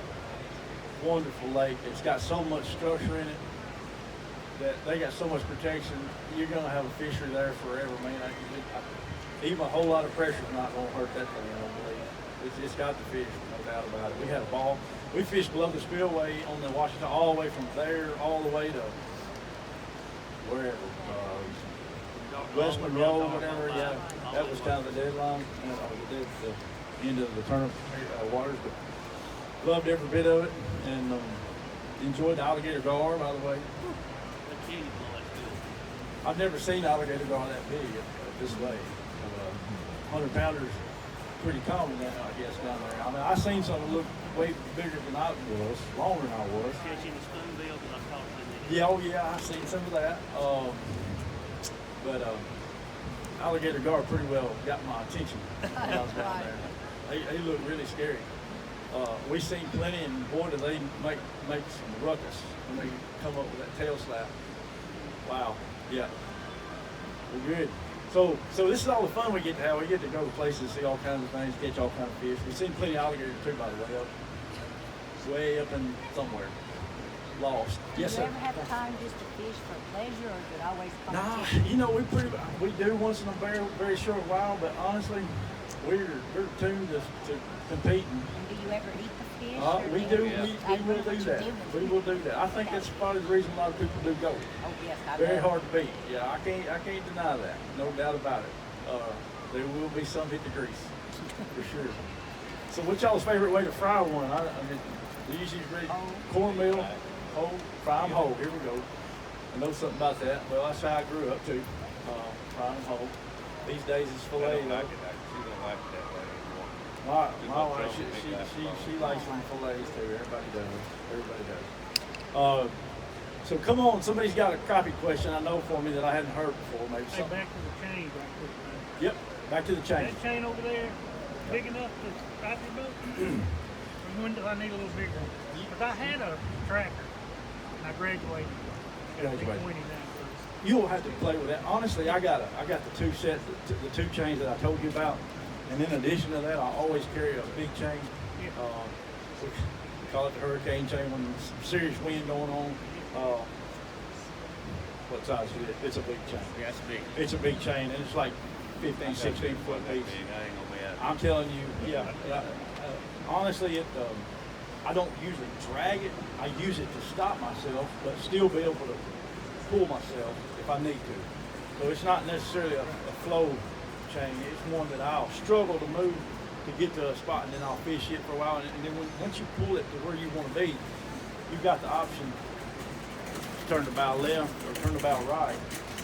wonderful lake. It's got so much structure in it that they got so much protection. You're gonna have a fishery there forever, man. Even a whole lot of pressure is not gonna hurt that thing, I don't believe. It's got the fish, no doubt about it. We had a ball. We fished below the spillway on the Washington, all the way from there, all the way to wherever. West Monroe, whatever, yeah. That was kind of the deadline, the end of the tournament waters. But loved every bit of it, and enjoyed the alligator gar, by the way. The kitty ball, that's good. I've never seen alligator gar that big this way. 100-pounders, pretty common now, I guess, down there. I mean, I seen some that look way bigger than I was, longer than I was. Catching the spoonbill that I caught in the Yeah, oh yeah, I seen some of that. But alligator gar pretty well got my attention when I was down there. They look really scary. We seen plenty, and boy, do they make some ruckus when they come up with that tail slap. Wow, yeah, we're good. So this is all the fun we get to have. We get to go to places, see all kinds of things, catch all kinds of fish. We've seen plenty of alligators too, by the way up in somewhere. Lost. Yes, Do sir. you ever have time just to fish for pleasure, or is it always Nah, competition? you know, we do once in a very short while, but honestly, we're tuned to competing. And do you ever eat the fish? We or do. you- We Like, will what do you that. do? We will do that. I think that's probably the reason a lot of people do go. Oh yes, I Very love hard to beat. Yeah, I can't deny that. No doubt about it. There will be some hit the grease, for sure. So, what's y'all's favorite way to fry one? I mean, we usually read cornmeal, whole, fry them whole. Here we go. I know something about that. Well, that's how I grew up too. Fry them whole. These days it's I filet. don't like it. She don't like it that way anymore. My wife, she likes them fillets too. Everybody does. So come on, somebody's got a crappie question I know for me that I hadn't heard before. Maybe Hey, something. back to the chain right quick, man. Yep, back to the chain. That chain over there, big enough to strap your boat? Or when do I need a little bigger one? Because I had a tracker, and I graduated. Got a big Graduated. 20 now. You'll have to play with that. Honestly, I got the two sets, the two chains that I told you about, and in addition to that, I always carry a big chain. Yeah. We call it the hurricane chain when there's some serious wind going on. What size is it? It's a big chain. Yeah, it's big. It's a big chain, and it's like 15, 16 foot Big. piece. I ain't gonna be out. I'm telling you, yeah. Honestly, I don't usually drag it. I use it to stop myself, but still be able to pull myself if I need to. So it's not necessarily a flow chain. It's one that I'll struggle to move to get to a spot, and then I'll fish it for a while. And then once you pull it to where you want to be, you've got the option to turn the bow left or turn the bow right,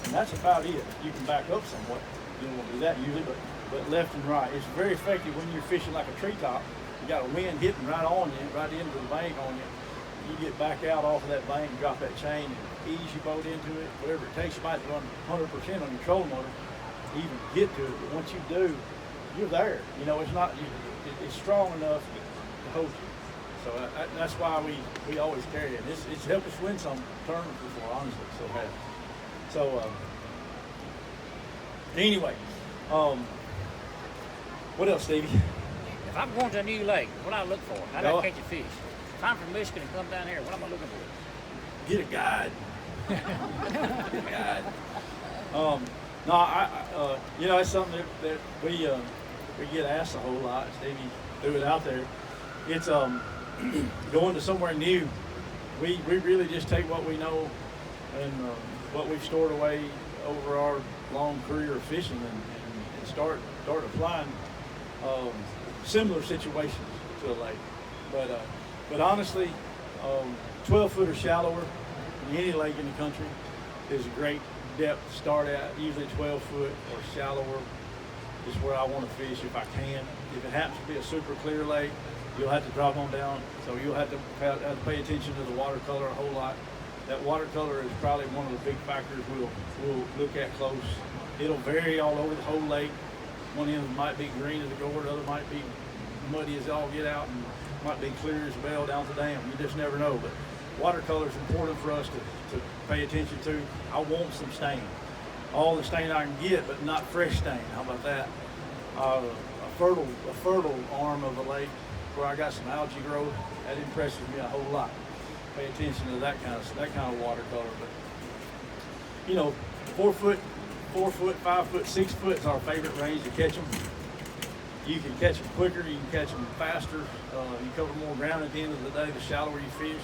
and that's about it. You can back up somewhat. You don't want to do that usually, but left and right. It's very effective when you're fishing like a treetop. You got a wind hitting right on you, right into the bank on you. You get back out off of that bank and drop that chain and ease your boat into it, whatever it takes. You might run 100% on your trolling motor to even get to it, but once you do, you're there. You know, it's strong enough to hold you. So that's why we always carry it. It's helped us win some tournaments before, honestly. So anyway, what else, Stevie? If I'm going to a new lake, what do I look for? How do No. I catch a fish? If I'm from Michigan and come down here, what am I looking for? Get a guide. Get a guide. No, you know, it's something that we get asked a whole lot. Stevie threw it out there. It's going to somewhere new. We really just take what we know and what we've stored away over our long career of fishing and start applying similar situations to a lake. But honestly, 12 foot or shallower in any lake in the country is a great depth to start at. Usually 12 foot or shallower is where I want to fish if I can. If it happens to be a super clear lake, you'll have to drop on down. So you'll have to pay attention to the watercolor a whole lot. That watercolor is probably one of the big factors we'll look at close. It'll vary all over the whole lake. One end might be green as a gourd, the other might be muddy as all get out, and might be clear as a bell down to the dam. You just never know. But watercolor is important for us to pay attention to. I want some stain. All the stain I can get, but not fresh stain. How about that? A fertile arm of the lake where I got some algae growth, that impresses me a whole lot. Pay attention to that kind of watercolor. But you know, 4 foot, 5 foot, 6 foot is our favorite range to catch them. You can catch them quicker, you can catch them faster. You cover more ground at the end of the day, the shallower you fish.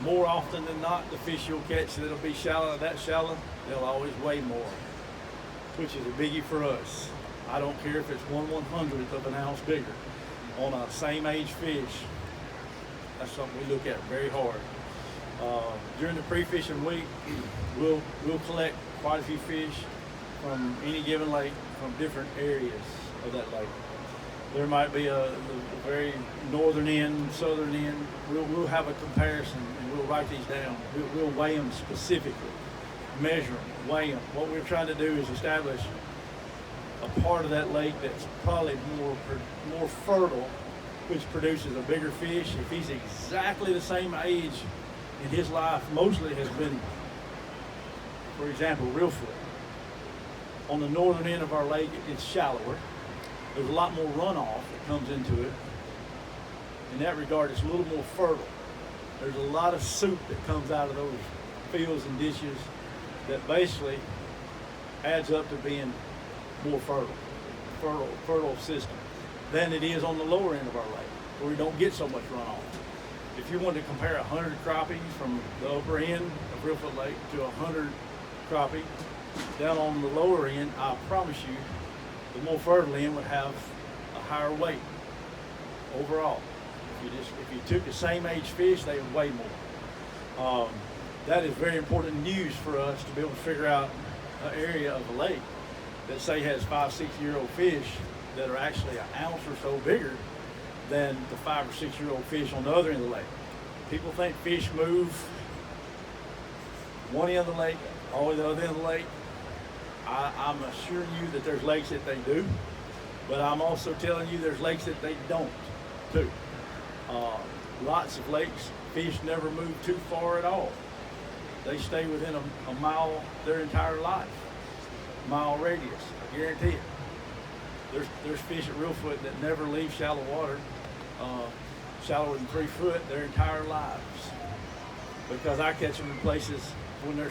More often than not, the fish you'll catch that'll be that shallow, they'll always weigh more, which is a biggie for us. I don't care if it's 1/100th of an ounce bigger. On a same age fish, that's something we look at very hard. During the pre-fishing week, we'll collect quite a few fish from any given lake, from different areas of that lake. There might be the very northern end, southern end. We'll have a comparison and we'll write these down. We'll weigh them specifically, measure them, weigh them. What we're trying to do is establish a part of that lake that's probably more fertile, which produces a bigger fish. If he's exactly the same age in his life, mostly has been, for example, reelfoot. On the northern end of our lake, it's shallower. There's a lot more runoff that comes into it. In that regard, it's a little more fertile. There's a lot of soup that comes out of those fields and ditches that basically adds up to being more fertile system than it is on the lower end of our lake, where we don't get so much runoff. If you wanted to compare 100 crappies from the upper end of Reelfoot Lake to 100 crappie down on the lower end, I promise you, the more fertile end would have a higher weight overall. If you took the same age fish, they would weigh more. That is very important news for us to be able to figure out an area of the lake that say has 5-6-year-old fish that are actually an ounce or so bigger than the 5 or 6-year-old fish on the other end of the lake. People think fish move one end of the lake all the way to the other end of the lake. I'm assuring you that there's lakes that they do, but I'm also telling you there's lakes that they don't too. Lots of lakes, fish never move too far at all. They stay within a mile their entire life, mile radius, I guarantee it. There's fish at Reelfoot that never leave shallow water, shallower than 3 foot their entire lives, because I catch them in places when they're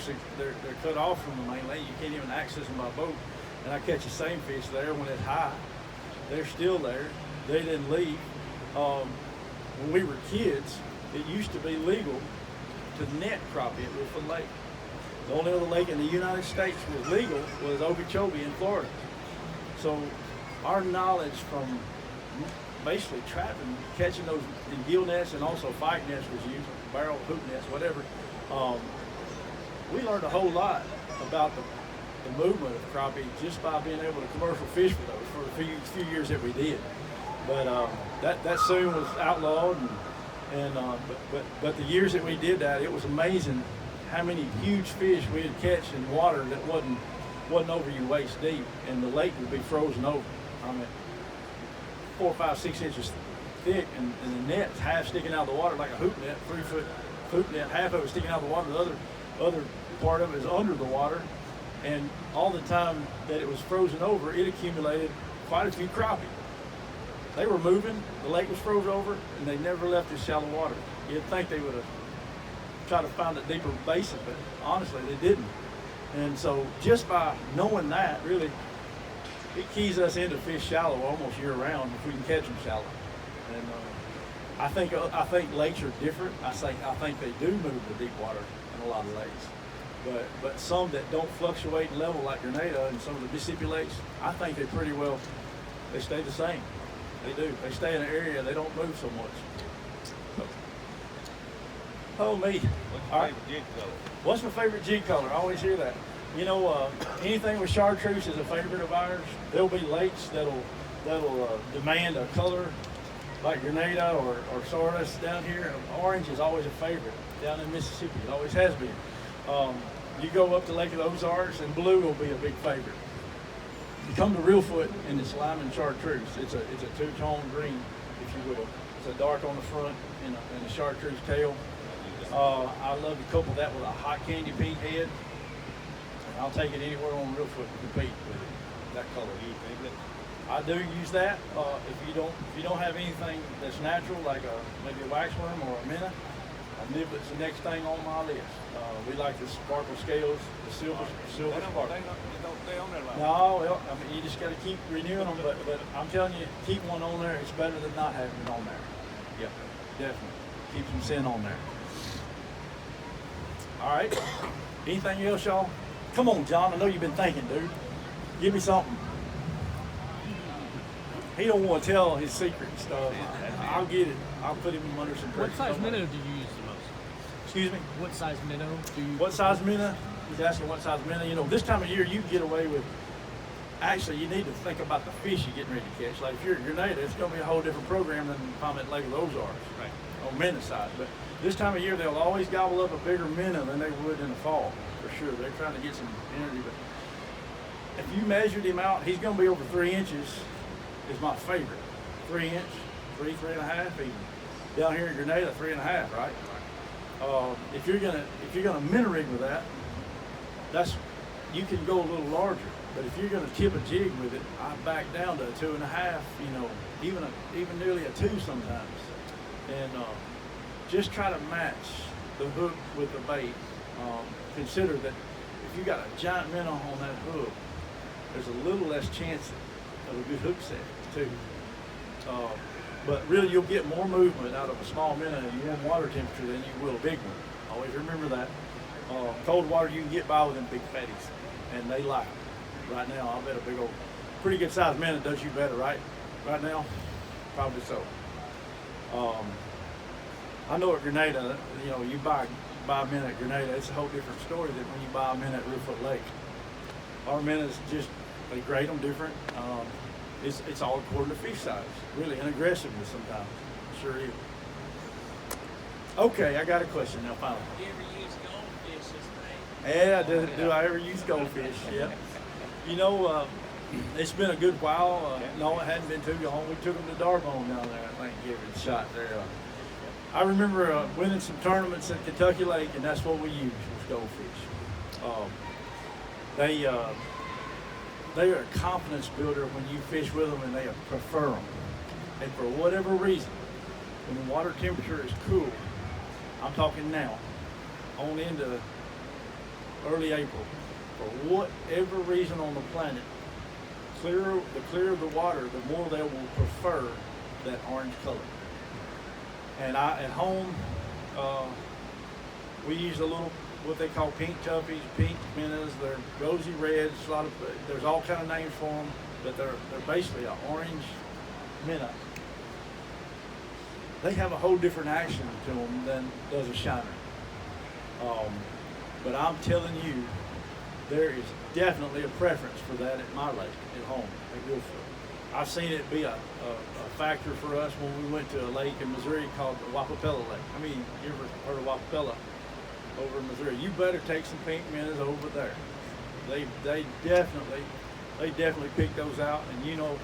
cut off from the main lake. You can't even access them by boat, and I catch the same fish there when it's high. They're still there. They didn't leave. When we were kids, it used to be legal to net crappie at Reelfoot Lake. The only other lake in the United States was legal was Okeechobee in Florida. So our knowledge from basically trapping, catching those in gill nets, and also fight nets was used, barrel, hoop nets, whatever. We learned a whole lot about the movement of crappie just by being able to commercial fish for those for the few years that we did. But that soon was outlawed, but the years that we did that, it was amazing how many huge fish we'd catch in water that wasn't over your waist deep, and the lake would be frozen over. I mean, 4, 5, 6 inches thick, and the net's half sticking out of the water like a hoop net, 3 foot hoop net, half of it sticking out of the water, the other part of it is under the water, and all the time that it was frozen over, it accumulated quite a few crappie. They were moving, the lake was frozen over, and they never left the shallow water. You'd think they would have tried to find a deeper basin, but honestly, they didn't. And so just by knowing that, really, it keys us into fish shallow almost year round if we can catch them shallow. And I think lakes are different. I think they do move to deep water in a lot of lakes. but some that don't fluctuate in level like Grenada and some of the Mississippi lakes, I think they pretty well, they stay the same. They do. They stay in an area, they don't move so much. Oh, me. What's your All right. favorite jig color? What's my favorite jig color? I always hear that. You know, anything with chartreuse is a favorite of ours. There'll be lakes that'll demand a color like Grenada or Sardis down here. Orange is always a favorite down in Mississippi. It always has been. You go up to Lake of the Ozarks and blue will be a big favorite. You come to Reelfoot and it's lime and chartreuse. It's a two-tone green, if you will. It's a dark on the front and a chartreuse tail. I love to couple that with a hot candy pink head. And I'll take it anywhere on Reelfoot to compete with it, that color. I do use that. If you don't have anything that's natural, like maybe a waxworm or a minnow, a niblet's the next thing on my list. We like the sparkle scales, the silver sparkle. They don't stay on there long. No, well, I mean, you just got to keep renewing them. But I'm telling you, keep one on there. It's better than not having it on there. Yeah, definitely. Keep some scent on there. All right. Anything else, y'all? Come on, John. I know you've been thinking, dude. Give me something. He don't want to tell his secret stuff. I'll get it. I'll put him under some pressure. What size minnow do you use the most? Excuse me? What size minnow do you? What size minnow? He's asking what size minnow. You know, this time of year you can get away with. Actually, you need to think about the fish you're getting ready to catch. Like if you're at Grenada, it's going to be a whole different program than if I'm at Lake of the Ozarks. Right. On minnow side. But this time of year, they'll always gobble up a bigger minnow than they would in the fall, for sure. They're trying to get some energy. But if you measured him out, he's going to be over 3 inches. Is my favorite. 3 inch, 3.5 even. Down here in Grenada, 3.5, right? If you're gonna minnow rig with that, you can go a little larger. But if you're gonna tip a jig with it, I back down to a 2.5. You know, even nearly a 2 sometimes. And just try to match the hook with the bait. Consider that if you got a giant minnow on that hook, there's a little less chance of a good hook set too. But really you'll get more movement out of a small minnow in warm water temperature than you will a big one. Always remember that. Cold water you can get by with them big fatties and they like them. Right now I bet a big old, pretty good sized minnow does you better, right? Right now? Probably so. I know at Grenada, you know, you buy a minnow at Grenada, it's a whole different story than when you buy a minnow at Reelfoot Lake. Our minnows just, they grade them different. It's all according to fish size, really, and aggressiveness sometimes. Sure is. Okay, I got a question now, finally. You ever use goldfish as bait? Yeah, do I ever use goldfish? Yeah. You know, it's been a good while. No, it hadn't been too long. We took them to Darbone down there, I think, gave it a shot there. I remember winning some tournaments at Kentucky Lake, and that's what we used was goldfish. They are a confidence builder when you fish with them, and they prefer them. And for whatever reason, when the water temperature is cool, I'm talking now, on into early April, for whatever reason on the planet, the clearer the water, the more they will prefer that orange color. And at home, we use a little, what they call pink toughies, pink minnows. They're rosy reds. There's all kind of names for them, but they're basically an orange minnow. They have a whole different action to them than does a shiner. But I'm telling you, there is definitely a preference for that at my lake at home at Reelfoot. I've seen it be a factor for us when we went to a lake in Missouri called the Wapapella Lake. I mean, you ever heard of Wapapella over in Missouri? You better take some pink minnows over there. They definitely pick those out, and you know,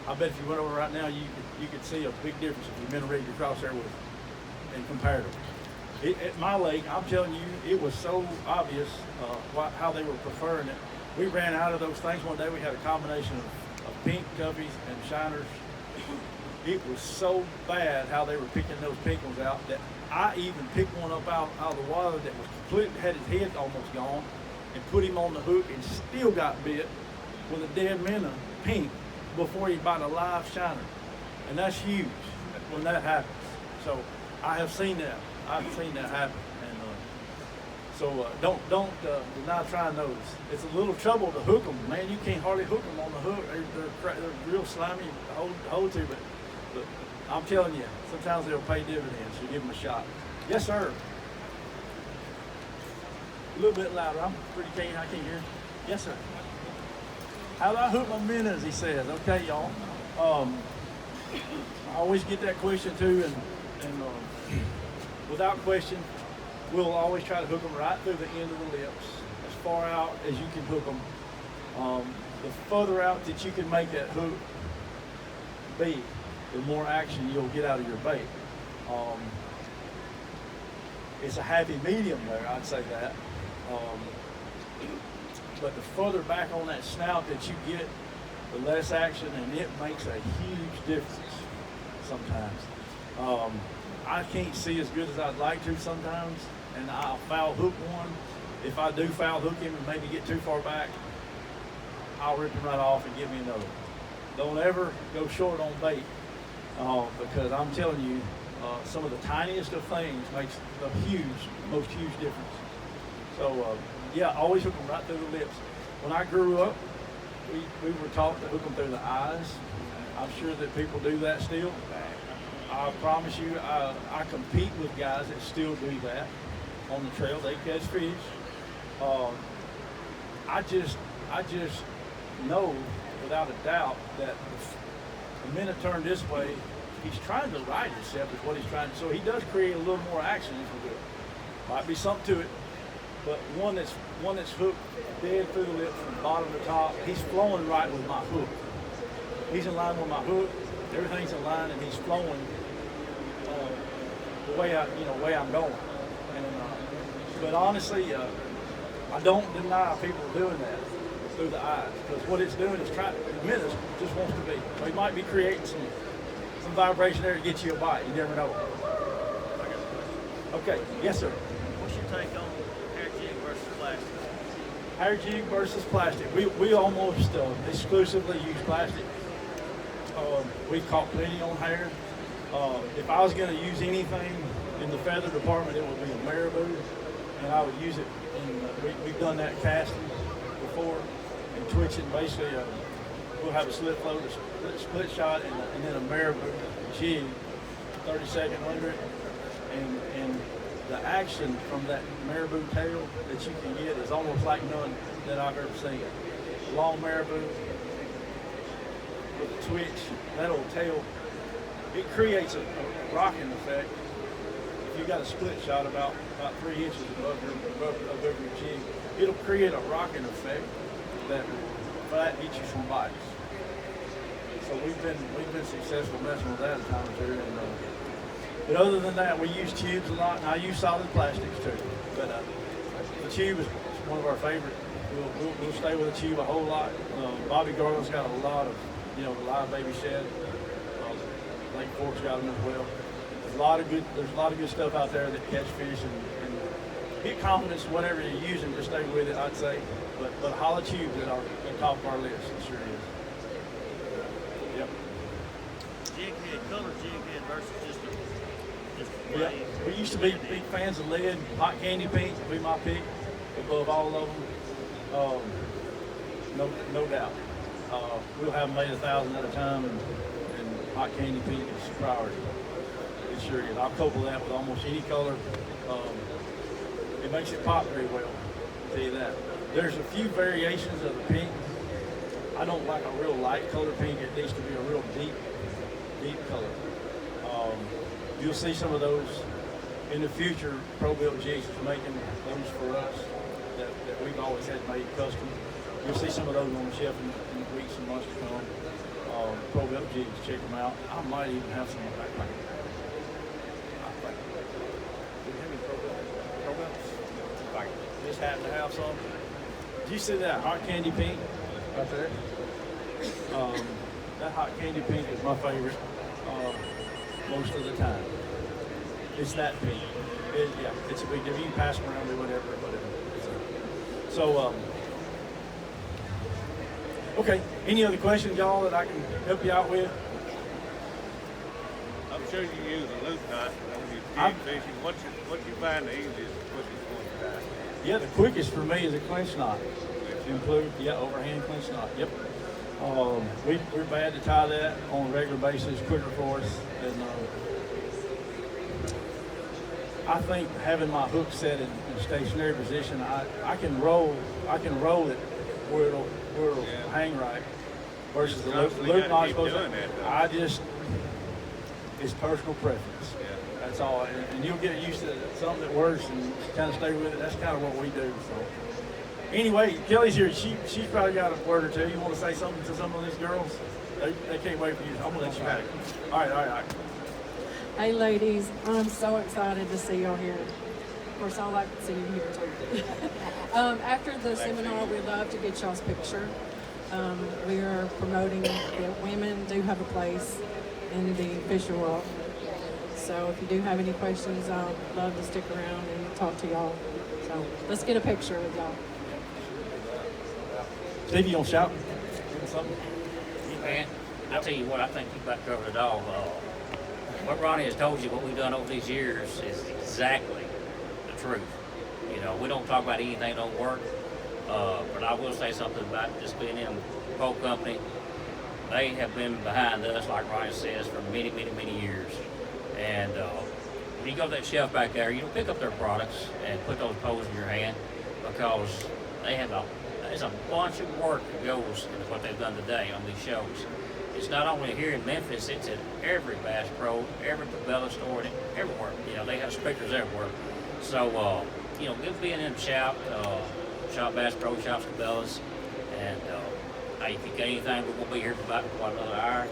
I bet if you went over right now, you could see a big difference if you minnow rigged across there with and compared them. At my lake, I'm telling you, it was so obvious how they were preferring it. We ran out of those things one day. We had a combination of pink toughies and shiners. It was so bad how they were picking those pink ones out that I even picked one up out of the water that was completely, had his head almost gone, and put him on the hook and still got bit with a dead minnow, pink, before he bought a live shiner. And that's huge when that happens. So I have seen that. I've seen that happen. And So don't deny trying those. It's a little trouble to hook them, man. You can't hardly hook them on the hook. They're real slimy to hold to, but I'm telling you, sometimes they'll pay dividends. You give them a shot. Yes, sir. A little bit louder. I'm pretty keen. I can't hear. Yes, sir. How do I hook my minnows? He says. Okay, y'all. I always get that question too, and without question, we'll always try to hook them right through the end of the lips, as far out as you can hook them. The further out that you can make that hook be, the more action you'll get out of your bait. It's a happy medium there, I'd say that. But the further back on that snout that you get, the less action, and it makes a huge difference sometimes. I can't see as good as I'd like to sometimes, and I'll foul hook one. If I do foul hook him and maybe get too far back, I'll rip him right off and give me another. Don't ever go short on bait, because I'm telling you, some of the tiniest of things makes the most huge difference. So yeah, always hook them right through the lips. When I grew up, we were taught to hook them through the eyes. I'm sure that people do that still. I promise you, I compete with guys that still do that on the trail. They catch fish. I just know without a doubt that the minute turned this way, he's trying to right himself is what he's trying to. So he does create a little more action if we do it. Might be something to it, but one that's hooked dead through the lips from bottom to top, he's flowing right with my hook. He's in line with my hook. Everything's in line, and he's flowing the way I'm going. And but honestly, I don't deny people doing that through the eyes, because what it's doing is trying. The minnow just wants to be. So he might be creating some vibration there to get you a bite. You never know. Okay. Yes, sir. What's your take on hair jig versus plastic? Hair jig versus plastic. We almost exclusively use plastic. We've caught plenty on hair. If I was going to use anything in the feather department, it would be a marabou, and I would use it. We've done that casting before and twitching. Basically, we'll have a slip float, a split shot, and then a marabou jig, 30-second under it, and the action from that marabou tail that you can get is almost like none that I've ever seen. Long marabou with a twitch, that old tail, it creates a rocking effect. If you got a split shot about 3 inches above your jig, it'll create a rocking effect that will get you some bites. So we've been successful messing with that at times too. But other than that, we use tubes a lot, and I use solid plastics too. But the tube is one of our favorite. We'll stay with the tube a whole lot. Bobby Garland's got a lot of, the live baby shed. Lake Fork's got them as well. There's a lot of good stuff out there that catch fish, and get confidence in whatever you're using, just stay with it, I'd say. But hollow tubes at the top of our list, it sure is. Yep. Jig head, color jig head versus just Yeah, plain. we used to be big fans of lead. Hot candy pink would be my pick above all of them. No doubt. We'll have them made 1,000 at a time, and hot candy pink is priority. It sure is. I'll couple that with almost any color. It makes it pop very well, I'll tell you that. There's a few variations of the pink. I don't like a real light color pink. It needs to be a real deep color. You'll see some of those in the future. Pro-built jigs is making those for us that we've always had made custom. You'll see some of those on the shelf in the weeks and months to come. Pro-built jigs, check them out. I might even have some in the back pocket. Do you have any pro-builts? Just happen to have some. Did you see that hot candy pink right there? That hot candy pink is my favorite most of the time. It's that pink. It's a big deal. You can pass them around or whatever. So, okay. Any other questions, y'all, that I can help you out with? I'm sure you use a loop knot when you're jig fishing. What you find the easiest to put this one Yeah, the quickest for me is a clinch knot. To include, overhand clinch knot. Yep. We're bad to tie that on a regular basis, quicker for us. And I think having my hook set in a stationary position, I can roll it where it'll hang right. Versus the loop knot supposed to. It's personal preference. Yeah. That's all. And you'll get used to something that works and kind of stay with it. That's kind of what we do. So. Anyway, Kelly's here. She's probably got a word or two. You want to say something to some of these girls? They can't wait for you. I'm gonna let you have it. All right. Hey ladies, I'm so excited to see y'all here. Of course, I like to see you here too. After the seminar, we'd love to get y'all's picture. We are promoting that women do have a place in the fishing world. So if you do have any questions, I'd love to stick around and talk to y'all. So let's get a picture with y'all. Steve, you gonna shout something? Man, I tell you what, I think you about covered it all. What Ronnie has told you, what we've done over these years, is exactly the truth. You know, we don't talk about anything that don't work, but I will say something about just being in the Pope Company. They have been behind us, like Ronnie says, for many, many, many years. And when you go to that shelf back there, you know, pick up their products and put those poles in your hand, because they have there's a bunch of work that goes into what they've done today on these shows. It's not only here in Memphis, it's at every Bass Pro, every Cabela store, and everywhere. You know, they have speakers everywhere. So, you know, give being in shop Bass Pro, shop Cabela's, and if you got anything, we're gonna be here for about another hour.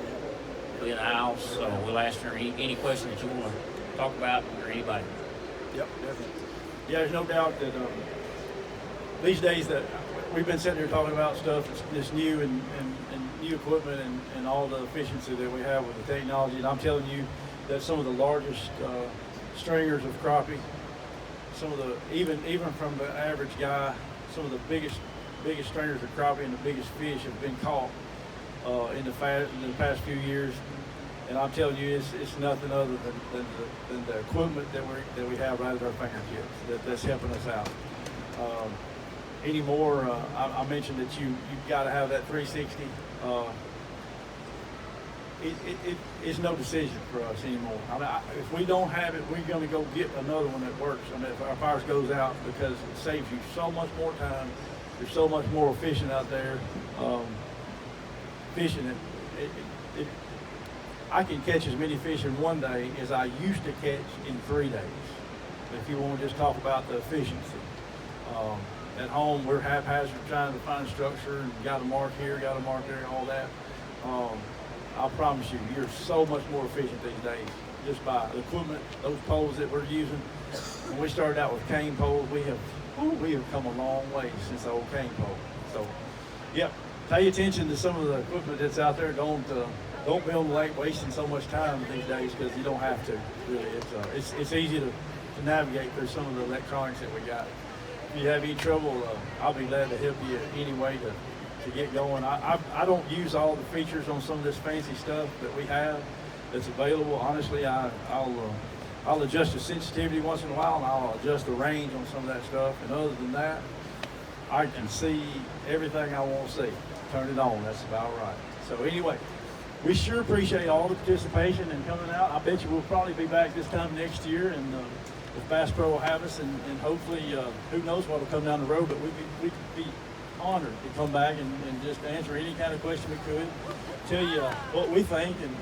We'll be in the house, so we'll answer any question that you want to talk about, or anybody. Yep, definitely. Yeah, there's no doubt that these days that we've been sitting here talking about stuff that's new and new equipment and all the efficiency that we have with the technology. And I'm telling you that some of the largest stringers of crappie, some of the even from the average guy, some of the biggest stringers of crappie and the biggest fish have been caught in the past few years. And I'm telling you, it's nothing other than the equipment that we have right at our fingertips that's helping us out. Anymore, I mentioned that you've got to have that 360. It's no decision for us anymore. I mean, if we don't have it, we're going to go get another one that works. I mean, if our ours goes out, because it saves you so much more time. You're so much more efficient out there fishing it. I can catch as many fish in one day as I used to catch in 3 days. If you want to just talk about the efficiency. At home, we're haphazard trying to find structure and got a mark here, got a mark there, all that. I promise you, you're so much more efficient these days just by the equipment, those poles that we're using. When we started out with cane poles, we have come a long way since the old cane pole. So, yep, pay attention to some of the equipment that's out there. Don't be on the lake wasting so much time these days, because you don't have to. Really, it's easy to navigate through some of the electronics that we got. If you have any trouble, I'll be glad to help you any way to get going. I don't use all the features on some of this fancy stuff that we have that's available. Honestly, I'll adjust the sensitivity once in a while, and I'll adjust the range on some of that stuff. And other than that, I can see everything I want to see. Turn it on. That's about right. So anyway, we sure appreciate all the participation and coming out. I bet you we'll probably be back this time next year, and if Bass Pro will have us, and hopefully, who knows what will come down the road, but we'd be honored to come back and just answer any kind of question we could, tell you what we think, and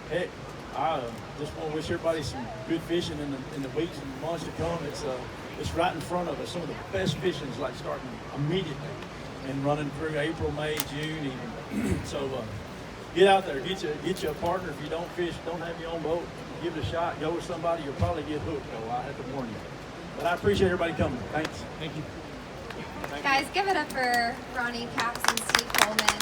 heck, I just want to wish everybody some good fishing in the weeks and months to come. It's right in front of us. Some of the best fishing is like starting immediately and running through April, May, June even. So get out there, get you a partner. If you don't fish, don't have your own boat, give it a shot. Go with somebody, you'll probably get hooked, though. I have to warn you. But I appreciate everybody coming. Thanks. Thank you. Guys, give it up for Ronnie Capps and Steve Coleman.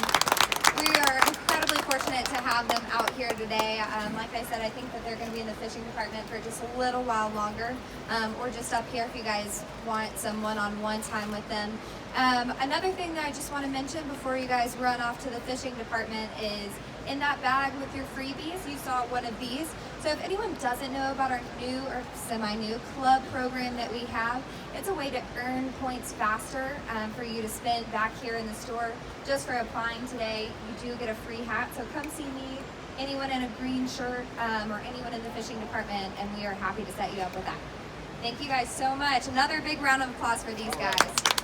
We are incredibly fortunate to have them out here today. Like I said, I think that they're going to be in the fishing department for just a little while longer, or just up here if you guys want some one-on-one time with them. Another thing that I just want to mention before you guys run off to the fishing department is in that bag with your freebies, you saw one of these. So if anyone doesn't know about our new or semi-new club program that we have, it's a way to earn points faster for you to spend back here in the store. Just for applying today, you do get a free hat. So come see me, anyone in a green shirt, or anyone in the fishing department, and we are happy to set you up with that. Thank you guys so much. Another big round of applause for these guys.